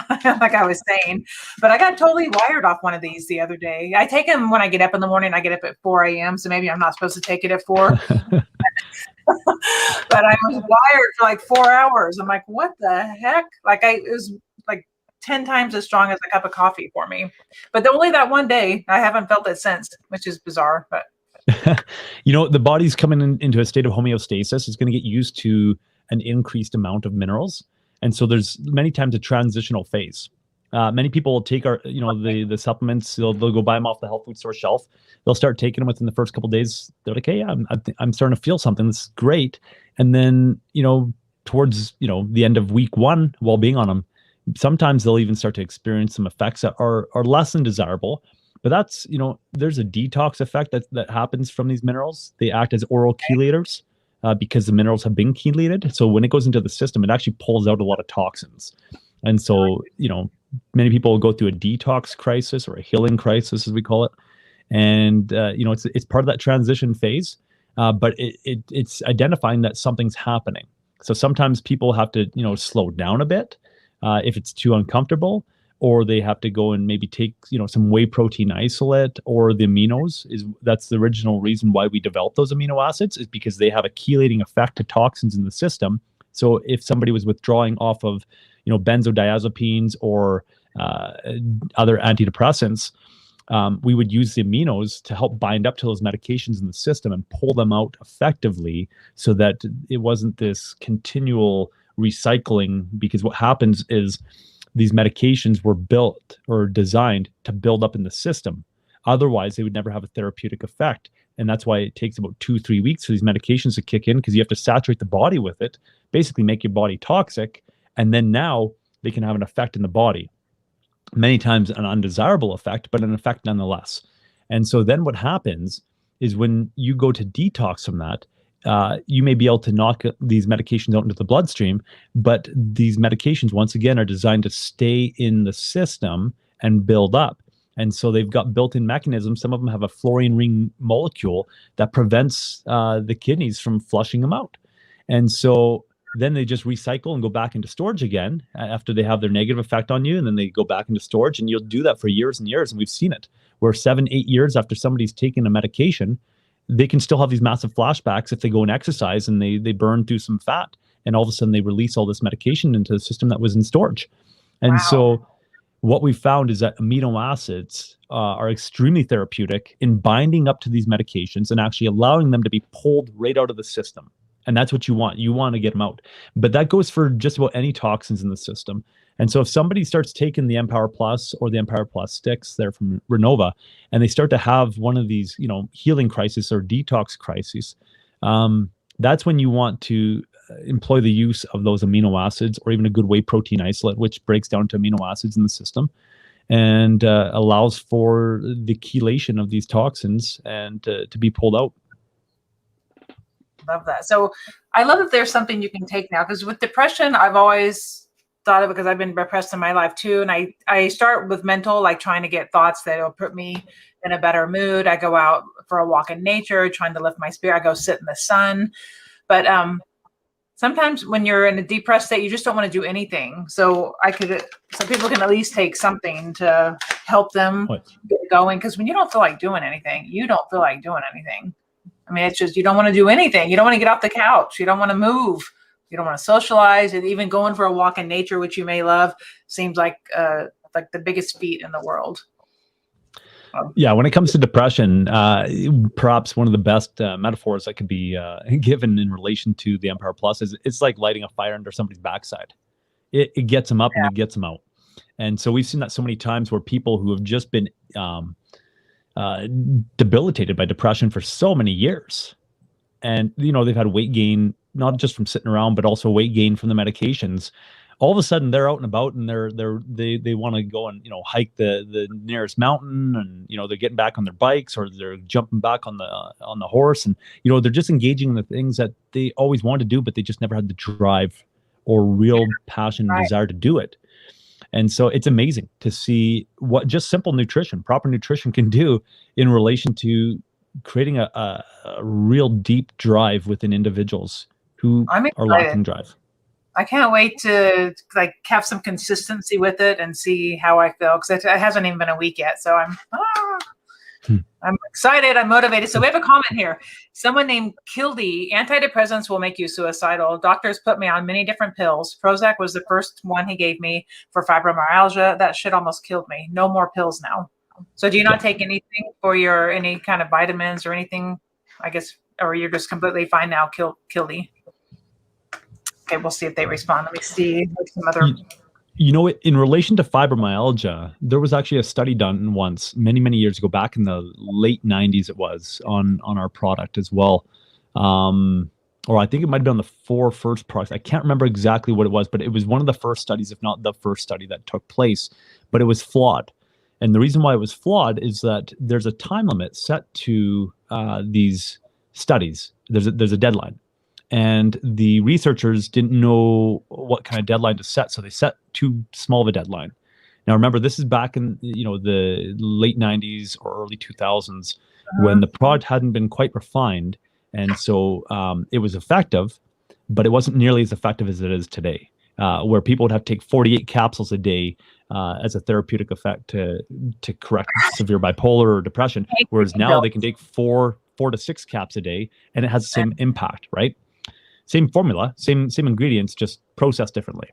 like I was saying. But I got totally wired off one of these the other day. I take them when I get up in the morning. I get up at 4 a.m. So maybe I'm not supposed to take it at 4. But I was wired for like 4 hours. I'm like, what the heck? Like it was like 10 times as strong as a cup of coffee for me. But only that one day. I haven't felt it since, which is bizarre. But the body's coming into a state of homeostasis. It's going to get used to an increased amount of minerals. And so there's many times a transitional phase. Many people will take the supplements. They'll go buy them off the health food store shelf. They'll start taking them within the first couple of days. They're like, hey, I'm starting to feel something. This is great. And then, towards, the end of week 1, while being on them, sometimes they'll even start to experience some effects that are less than desirable. But that's, there's a detox effect that happens from these minerals. They act as oral chelators because the minerals have been chelated. So when it goes into the system, it actually pulls out a lot of toxins. And so, many people will go through a detox crisis or a healing crisis, as we call it. And, it's part of that transition phase, but it's identifying that something's happening. So sometimes people have to, slow down a bit if it's too uncomfortable, or they have to go and maybe take, some whey protein isolate or the aminos. That's the original reason why we developed those amino acids, is because they have a chelating effect to toxins in the system. So if somebody was withdrawing off of, benzodiazepines or other antidepressants, we would use the aminos to help bind up to those medications in the system and pull them out effectively, so that it wasn't this continual recycling. Because what happens is these medications were built or designed to build up in the system. Otherwise, they would never have a therapeutic effect. And that's why it takes about 2-3 weeks for these medications to kick in, because you have to saturate the body with it, basically make your body toxic. And then now they can have an effect in the body. Many times an undesirable effect, but an effect nonetheless. And so then what happens is when you go to detox from that, you may be able to knock these medications out into the bloodstream, but these medications, once again, are designed to stay in the system and build up. And so they've got built-in mechanisms. Some of them have a fluorine ring molecule that prevents the kidneys from flushing them out. And so then they just recycle and go back into storage again after they have their negative effect on you. And then they go back into storage, and you'll do that for years and years. And we've seen it where 7-8 years after somebody's taken a medication, they can still have these massive flashbacks if they go and exercise and they burn through some fat. And all of a sudden they release all this medication into the system that was in storage. And Wow. So what we found is that amino acids are extremely therapeutic in binding up to these medications and actually allowing them to be pulled right out of the system. And that's what you want. You want to get them out. But that goes for just about any toxins in the system. And so if somebody starts taking the Empower Plus or the Empower Plus sticks, they're from Renova, and they start to have one of these, healing crises or detox crises, that's when you want to employ the use of those amino acids, or even a good whey protein isolate, which breaks down to amino acids in the system and allows for the chelation of these toxins and to be pulled out. Love that. So I love that there's something you can take now, because with depression, I've always thought of it, because I've been depressed in my life too. And I start with mental, like trying to get thoughts that will put me in a better mood. I go out for a walk in nature, trying to lift my spirit. I go sit in the sun. But sometimes when you're in a depressed state, you just don't want to do anything. So people can at least take something to help them get going. Because when you don't feel like doing anything, you don't feel like doing anything. I mean, it's just, you don't want to do anything. You don't want to get off the couch. You don't want to move. You don't want to socialize. And even going for a walk in nature, which you may love, seems like the biggest feat in the world. Yeah, when it comes to depression, perhaps one of the best metaphors that could be given in relation to the Empower Plus is it's like lighting a fire under somebody's backside. it gets them up and it gets them out. And so we've seen that so many times where people who have just been debilitated by depression for so many years, and they've had weight gain, not just from sitting around, but also weight gain from the medications. All of a sudden, they're out and about, and they want to go and hike the nearest mountain, and they're getting back on their bikes, or they're jumping back on the horse, and they're just engaging in the things that they always wanted to do, but they just never had the drive or real passion and desire to do it. And so it's amazing to see what just simple nutrition, proper nutrition, can do in relation to creating a real deep drive within individuals who are lacking drive. I can't wait to have some consistency with it and see how I feel, because it hasn't even been a week yet. So I'm excited. I'm motivated. So we have a comment here. Someone named Kildy: antidepressants will make you suicidal. Doctors put me on many different pills. Prozac was the first one he gave me for fibromyalgia. That shit almost killed me. No more pills now. So do you not take anything for any kind of vitamins or anything, I guess, or you're just completely fine now, Kildy? Okay, we'll see if they respond. Let me see some other. In relation to fibromyalgia, there was actually a study done once, many, many years ago, back in the late 90s, it was, on our product as well. Or I think it might have been on the 4 first products. I can't remember exactly what it was, but it was one of the first studies, if not the first study that took place, but it was flawed. And the reason why it was flawed is that there's a time limit set to these studies. There's a deadline. And the researchers didn't know what kind of deadline to set, so they set too small of a deadline. Now, remember, this is back in the late 90s or early 2000s, when the product hadn't been quite refined, and so it was effective, but it wasn't nearly as effective as it is today, where people would have to take 48 capsules a day as a therapeutic effect to correct severe bipolar or depression, whereas now they can take 4 to 6 caps a day, and it has the same impact, right? Same formula, same ingredients, just processed differently.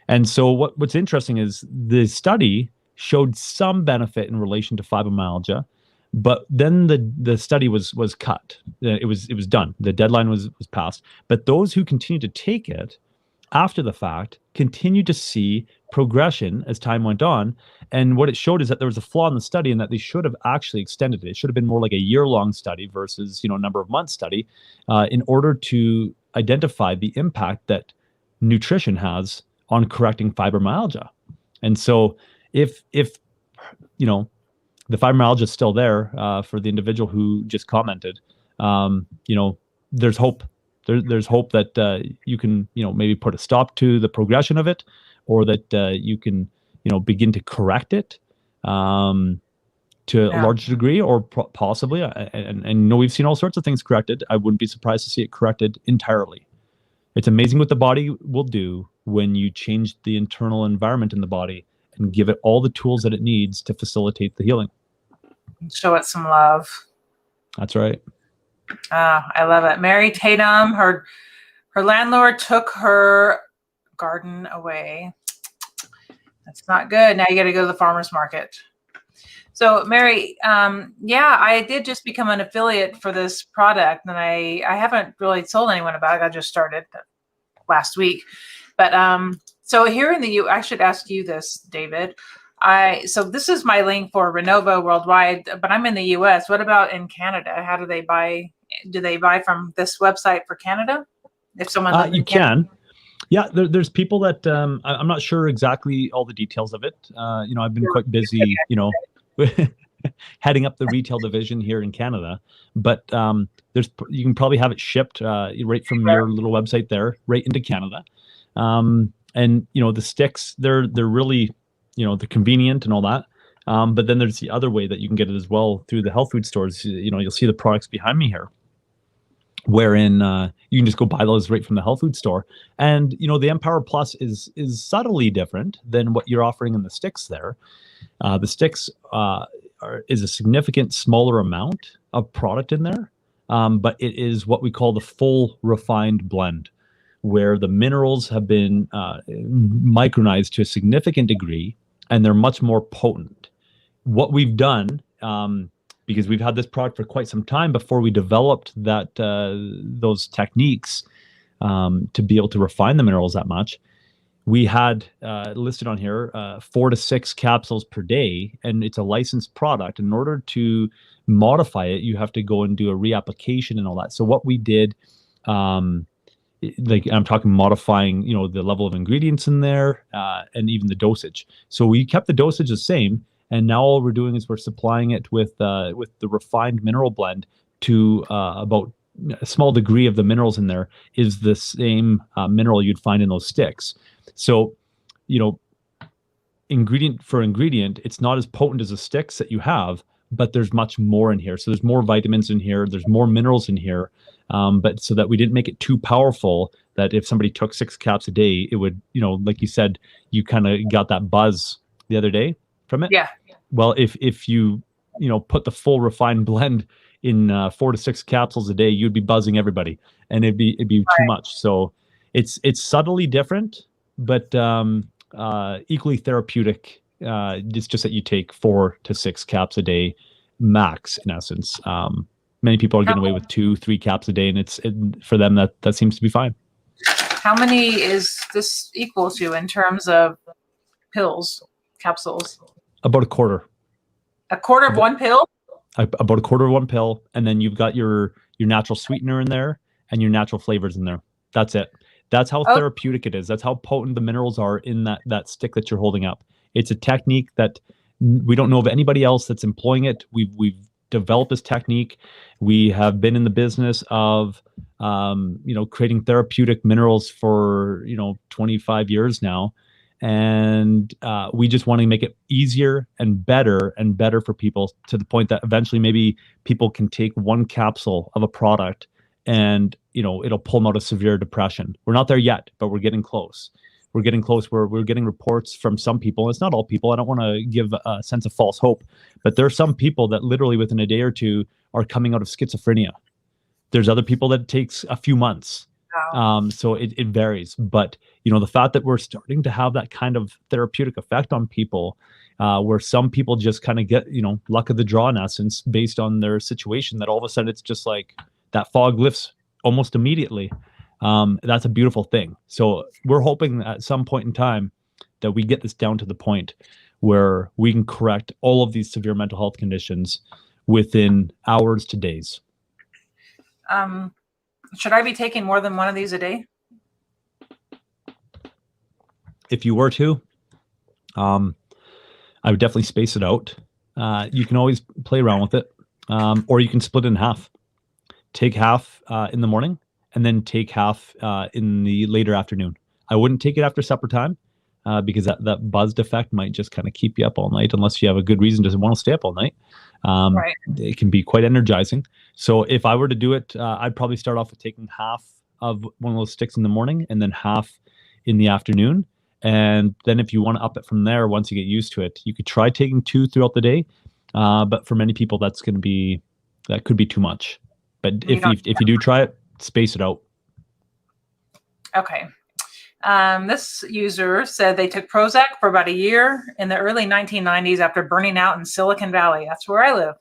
And so what's interesting is the study showed some benefit in relation to fibromyalgia, but then the study was cut. It was done. The deadline was passed. But those who continued to take it after the fact continued to see progression as time went on. And what it showed is that there was a flaw in the study, and that they should have actually extended it. It should have been more like a year-long study versus number of months study, in order to identify the impact that nutrition has on correcting fibromyalgia. And so if the fibromyalgia is still there for the individual who just commented, there's hope. There's hope that you can maybe put a stop to the progression of it, or that you can begin to correct it to a large degree, or possibly, and we've seen all sorts of things corrected. I wouldn't be surprised to see it corrected entirely. It's amazing what the body will do when you change the internal environment in the body and give it all the tools that it needs to facilitate the healing. Show it some love. That's right. I love it. Mary Tatum, her landlord took her garden away. That's not good. Now you got to go to the farmer's market. So Mary, I did just become an affiliate for this product, and I haven't really told anyone about it. I just started last week. But so here in the U, I should ask you this, David. So this is my link for Renovo worldwide, but I'm in the US. What about in Canada? How do they buy? Do they buy from this website for Canada? If someone you can. Yeah, there's people that I'm not sure exactly all the details of it. I've been quite busy, heading up the retail division here in Canada, but you can probably have it shipped right from your little website there, right into Canada. And the sticks, they're really, they're convenient and all that. But then there's the other way that you can get it as well through the health food stores. You'll see the products behind me here, wherein you can just go buy those right from the health food store. And the Empower Plus is subtly different than what you're offering in the sticks there. The sticks is a significant smaller amount of product in there, but it is what we call the full refined blend, where the minerals have been micronized to a significant degree, and they're much more potent. What we've done, because we've had this product for quite some time before we developed those techniques to be able to refine the minerals that much, we had listed on here 4 to 6 capsules per day, and it's a licensed product. In order to modify it, you have to go and do a reapplication and all that. So what we did, like I'm talking modifying, the level of ingredients in there and even the dosage. So we kept the dosage the same, and now all we're doing is we're supplying it with the refined mineral blend to about a small degree of the minerals in there is the same mineral you'd find in those sticks. So, ingredient for ingredient, it's not as potent as the sticks that you have, but there's much more in here. So there's more vitamins in here. There's more minerals in here. But so that we didn't make it too powerful that if somebody took 6 caps a day, it would, like you said, you kind of got that buzz the other day from it. Yeah. Well, if you, put the full refined blend in 4 to 6 capsules a day, you'd be buzzing everybody, and it'd be too much. So it's subtly different, but equally therapeutic. It's just that you take 4 to 6 caps a day max, in essence. Many people are getting away with 2-3 caps a day, and for them that seems to be fine. How many is this equal to in terms of capsules? About a quarter. A quarter of one pill? About a quarter of one pill, and then you've got your natural sweetener in there and your natural flavors in there. That's it. That's how therapeutic it is. That's how potent the minerals are in that stick that you're holding up. It's a technique that we don't know of anybody else that's employing it. We've developed this technique. We have been in the business of creating therapeutic minerals for 25 years now. And we just want to make it easier and better for people, to the point that eventually maybe people can take one capsule of a product and it'll pull them out of severe depression. We're not there yet, but we're getting close. We're getting close. We're getting reports from some people. It's not all people. I don't want to give a sense of false hope, but there are some people that literally within a day or two are coming out of schizophrenia. There's other people that it takes a few months. So it varies, but the fact that we're starting to have that kind of therapeutic effect on people, where some people just kind of get luck of the draw, in essence, based on their situation, that all of a sudden it's just like that fog lifts almost immediately. That's a beautiful thing. So we're hoping at some point in time that we get this down to the point where we can correct all of these severe mental health conditions within hours to days. Should I be taking more than one of these a day? If you were to, I would definitely space it out. You can always play around with it, or you can split it in half. Take half in the morning, and then take half in the later afternoon. I wouldn't take it after supper time because that buzzed effect might just kind of keep you up all night, unless you have a good reason to want to stay up all night. Right. It can be quite energizing. So if I were to do it, I'd probably start off with taking half of one of those sticks in the morning and then half in the afternoon. And then if you want to up it from there, once you get used to it, you could try taking 2 throughout the day. But for many people, that could be too much. But if you do try it, space it out. Okay. This user said they took Prozac for about a year in the early 1990s after burning out in Silicon Valley. That's where I live.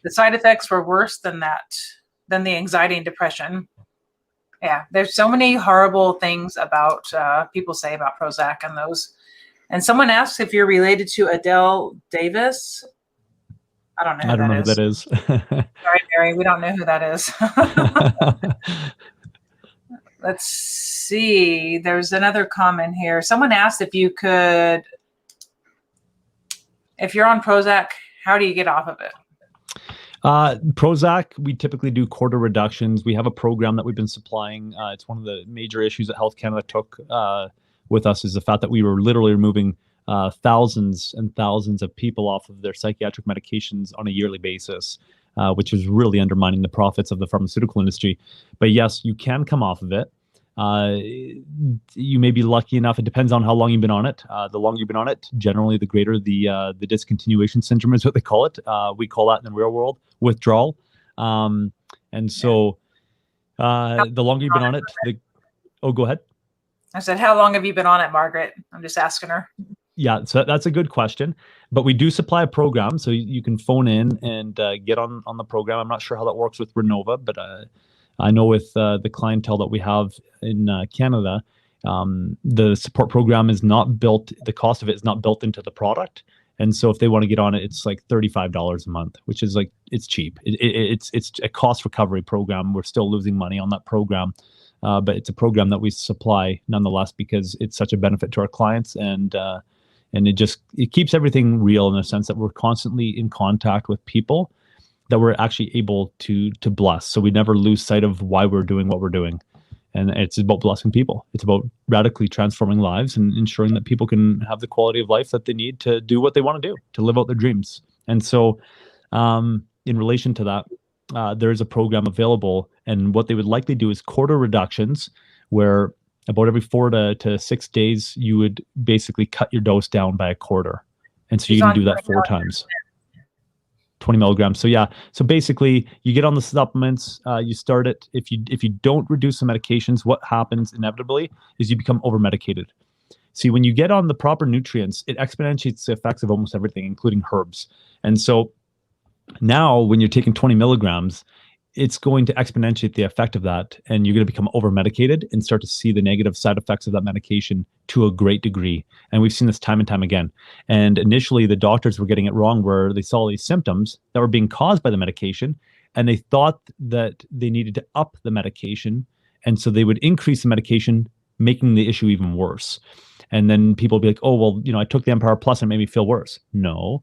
The side effects were worse than the anxiety and depression. Yeah, there's so many horrible things about people say about Prozac and those. And someone asks if you're related to Adele Davis. I don't know who that is. Sorry, Mary, we don't know who that is. Let's see. There's another comment here. Someone asked if you're on Prozac, how do you get off of it? Prozac, we typically do quarter reductions. We have a program that we've been supplying. It's one of the major issues that Health Canada took with us, is the fact that we were literally removing thousands and thousands of people off of their psychiatric medications on a yearly basis, which was really undermining the profits of the pharmaceutical industry. But yes, you can come off of it. You may be lucky enough. It depends on how long you've been on it. The longer you've been on it, generally the greater the discontinuation syndrome is what they call it. We call that in the real world withdrawal. The longer you've been on it, go ahead. I said, how long have you been on it, Margaret? I'm just asking her. Yeah, so that's a good question. But we do supply a program, so you can phone in and get on the program. I'm not sure how that works with Renova, but I know with the clientele that we have in Canada, The support program is not built, the cost of it is not built into the product. And so if they want to get on it, it's like $35 a month, which is like, it's cheap. It's a cost recovery program. We're still losing money on that program. But it's a program that we supply nonetheless because it's such a benefit to our clients, and it keeps everything real in the sense that we're constantly in contact with people that we're actually able to bless. So we never lose sight of why we're doing what we're doing. And it's about blessing people. It's about radically transforming lives and ensuring that people can have the quality of life that they need to do what they want to do, to live out their dreams. And so in relation to that, there is a program available, and what they would likely do is quarter reductions, where about every 4 to 6 days, you would basically cut your dose down by a quarter. And so you can do that 4 times. 20 milligrams. So yeah, so basically you get on the supplements, you start it. If you don't reduce the medications, what happens inevitably is you become over medicated. See, when you get on the proper nutrients, it exponentiates the effects of almost everything, including herbs. And so now when you're taking 20 milligrams, it's going to exponentiate the effect of that, and you're going to become over medicated and start to see the negative side effects of that medication to a great degree. And we've seen this time and time again. And initially the doctors were getting it wrong, where they saw these symptoms that were being caused by the medication, and they thought that they needed to up the medication. And so they would increase the medication, making the issue even worse. And then people would be like, oh, well, I took the Empower Plus and it made me feel worse. No,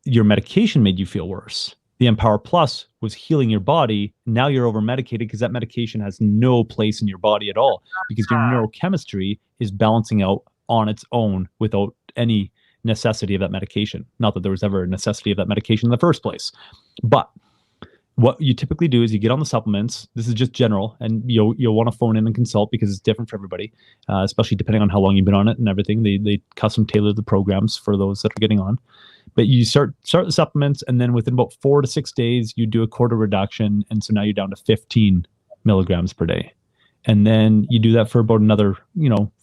your medication made you feel worse. The Empower Plus was healing your body. Now you're over medicated because that medication has no place in your body at all, because your neurochemistry is balancing out on its own without any necessity of that medication. Not that there was ever a necessity of that medication in the first place. But what you typically do is you get on the supplements. This is just general, and you'll want to phone in and consult because it's different for everybody, especially depending on how long you've been on it and everything. They custom tailor the programs for those that are getting on. But you start the supplements, and then within about 4 to 6 days, you do a quarter reduction. And so now you're down to 15 milligrams per day. And then you do that for about another,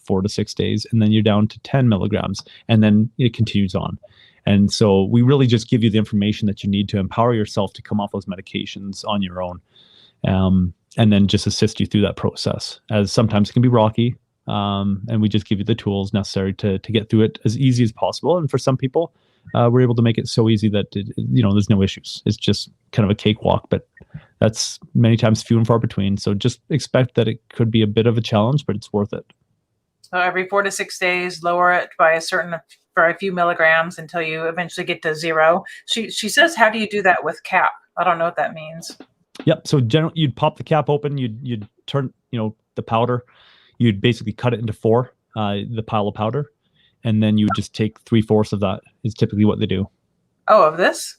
4 to 6 days. And then you're down to 10 milligrams. And then it continues on. And so we really just give you the information that you need to empower yourself to come off those medications on your own. And then just assist you through that process, as sometimes it can be rocky. And we just give you the tools necessary to get through it as easy as possible. And for some people, we're able to make it so easy that there's no issues. It's just kind of a cakewalk, but that's many times few and far between. So just expect that it could be a bit of a challenge, but it's worth it. So every 4 to 6 days, lower it by for a few milligrams until you eventually get to 0. She says, how do you do that with cap? I don't know what that means. Yep. So generally, you'd pop the cap open, you'd turn, the powder, you'd basically cut it into 4, the pile of powder. And then you would just take 3/4 of that is typically what they do. Oh, of this?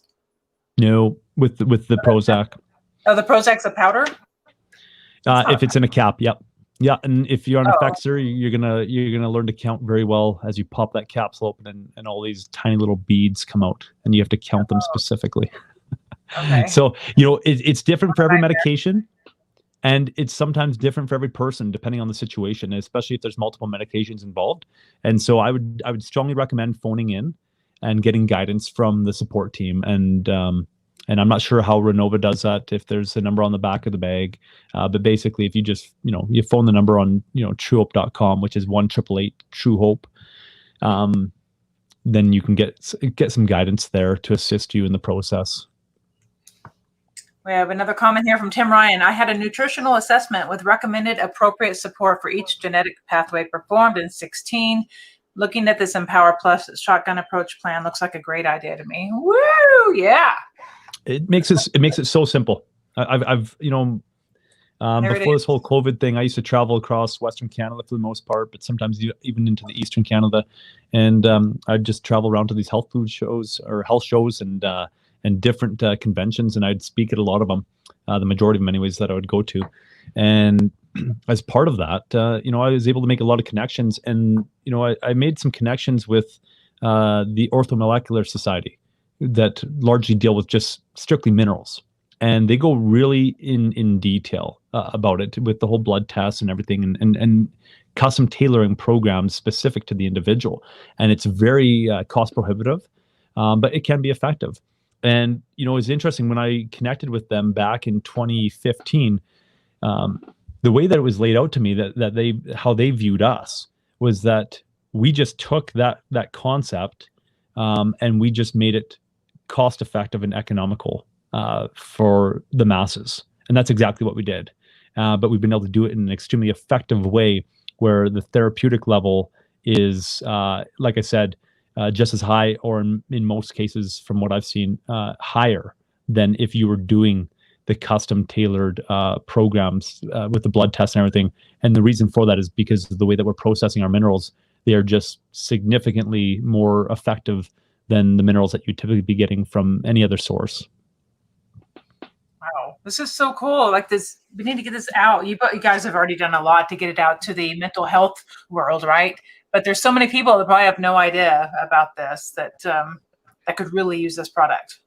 No, with the Prozac. Oh, the Prozac's a powder? If it's in a cap, yep. Yeah, and if you're on Effexor, you're gonna learn to count very well as you pop that capsule open, and all these tiny little beads come out, and you have to count them specifically. Okay. So it's different for every medication. And it's sometimes different for every person, depending on the situation, especially if there's multiple medications involved. And so I would strongly recommend phoning in and getting guidance from the support team. And I'm not sure how Renova does that, if there's a number on the back of the bag. But basically, if you just, you phone the number on, Truehope.com, which is 1-888-TRUEHOPE, then you can get some guidance there to assist you in the process. We have another comment here from Tim Ryan. I had a nutritional assessment with recommended appropriate support for each genetic pathway performed in 16. Looking at this Empower Plus shotgun approach plan looks like a great idea to me. Woo! Yeah. It makes it so simple. I've before this whole COVID thing, I used to travel across Western Canada for the most part, but sometimes even into the Eastern Canada, and I'd just travel around to these health shows and different conventions, and I'd speak at a lot of them, the majority of them anyways, that I would go to. And as part of that, I was able to make a lot of connections, and I made some connections with the Orthomolecular Society that largely deal with just strictly minerals, and they go really in detail about it with the whole blood tests and everything, and custom tailoring programs specific to the individual. And it's very cost prohibitive, but it can be effective. And, it's interesting, when I connected with them back in 2015, the the way that it was laid out to me, how they viewed us, was that we just took that concept and we just made it cost effective and economical for the masses. And that's exactly what we did. But we've been able to do it in an extremely effective way where the therapeutic level is, like I said, just as high, or in most cases, from what I've seen, higher than if you were doing the custom tailored programs with the blood tests and everything. And the reason for that is because of the way that we're processing our minerals. They are just significantly more effective than the minerals that you typically be getting from any other source. Wow, this is so cool. Like this, we need to get this out. You guys have already done a lot to get it out to the mental health world, right? But there's so many people that probably have no idea about this that could really use this product.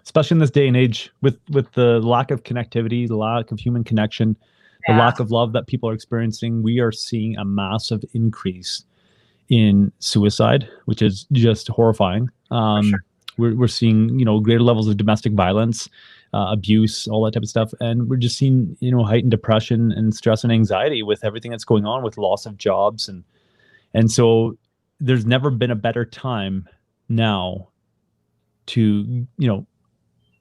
Especially in this day and age, with the lack of connectivity, the lack of human connection, the lack of love that people are experiencing, we are seeing a massive increase in suicide, which is just horrifying. Sure. We're seeing, greater levels of domestic violence, abuse, all that type of stuff. And we're just seeing, heightened depression and stress and anxiety with everything that's going on with loss of jobs. And so there's never been a better time now to,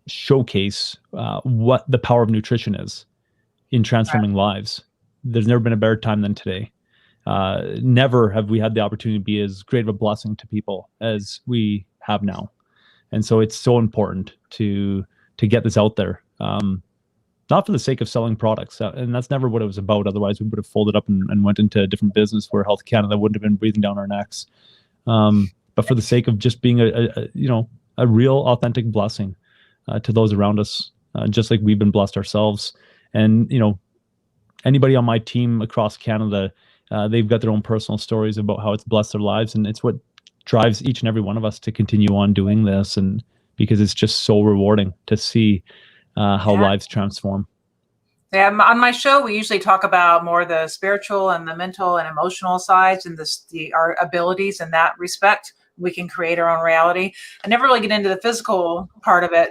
showcase what the power of nutrition is in transforming lives. There's never been a better time than today. Never have we had the opportunity to be as great of a blessing to people as we have now. And so it's so important to get this out there, not for the sake of selling products. And that's never what it was about. Otherwise we would have folded up and went into a different business where Health Canada wouldn't have been breathing down our necks. But for the sake of just being a real authentic blessing to those around us, just like we've been blessed ourselves. And, anybody on my team across Canada, they've got their own personal stories about how it's blessed their lives. And it's what drives each and every one of us to continue on doing this. And because it's just so rewarding to see how lives transform. Yeah, on my show, we usually talk about more the spiritual and the mental and emotional sides and our abilities in that respect. We can create our own reality. I never really get into the physical part of it,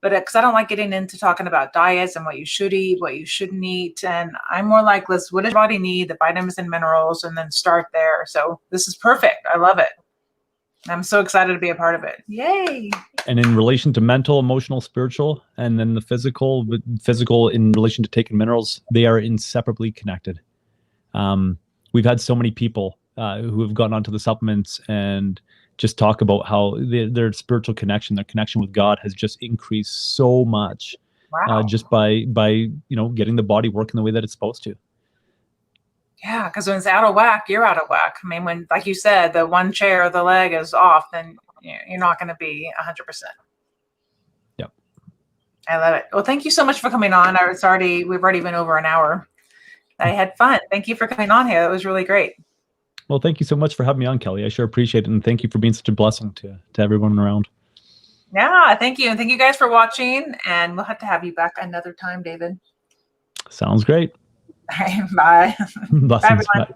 but because I don't like getting into talking about diets and what you should eat, what you shouldn't eat. And I'm more like, what does your body need, the vitamins and minerals, and then start there. So this is perfect. I love it. I'm so excited to be a part of it. Yay. And in relation to mental, emotional, spiritual, and then the physical in relation to taking minerals, they are inseparably connected. We've had so many people who have gone onto the supplements and just talk about how their spiritual connection, their connection with God has just increased so much. Wow. Just by getting the body working the way that it's supposed to. Yeah, because when it's out of whack, you're out of whack. I mean, when, like you said, the one chair or the leg is off, then you're not going to be 100%. Yep. I love it. Well, thank you so much for coming on. We've already been over an hour. I had fun. Thank you for coming on here. That was really great. Well, thank you so much for having me on, Kelly. I sure appreciate it. And thank you for being such a blessing to everyone around. Yeah, thank you. And thank you guys for watching. And we'll have to have you back another time, David. Sounds great. All right, bye. Blessings. Bye, everyone. Bye.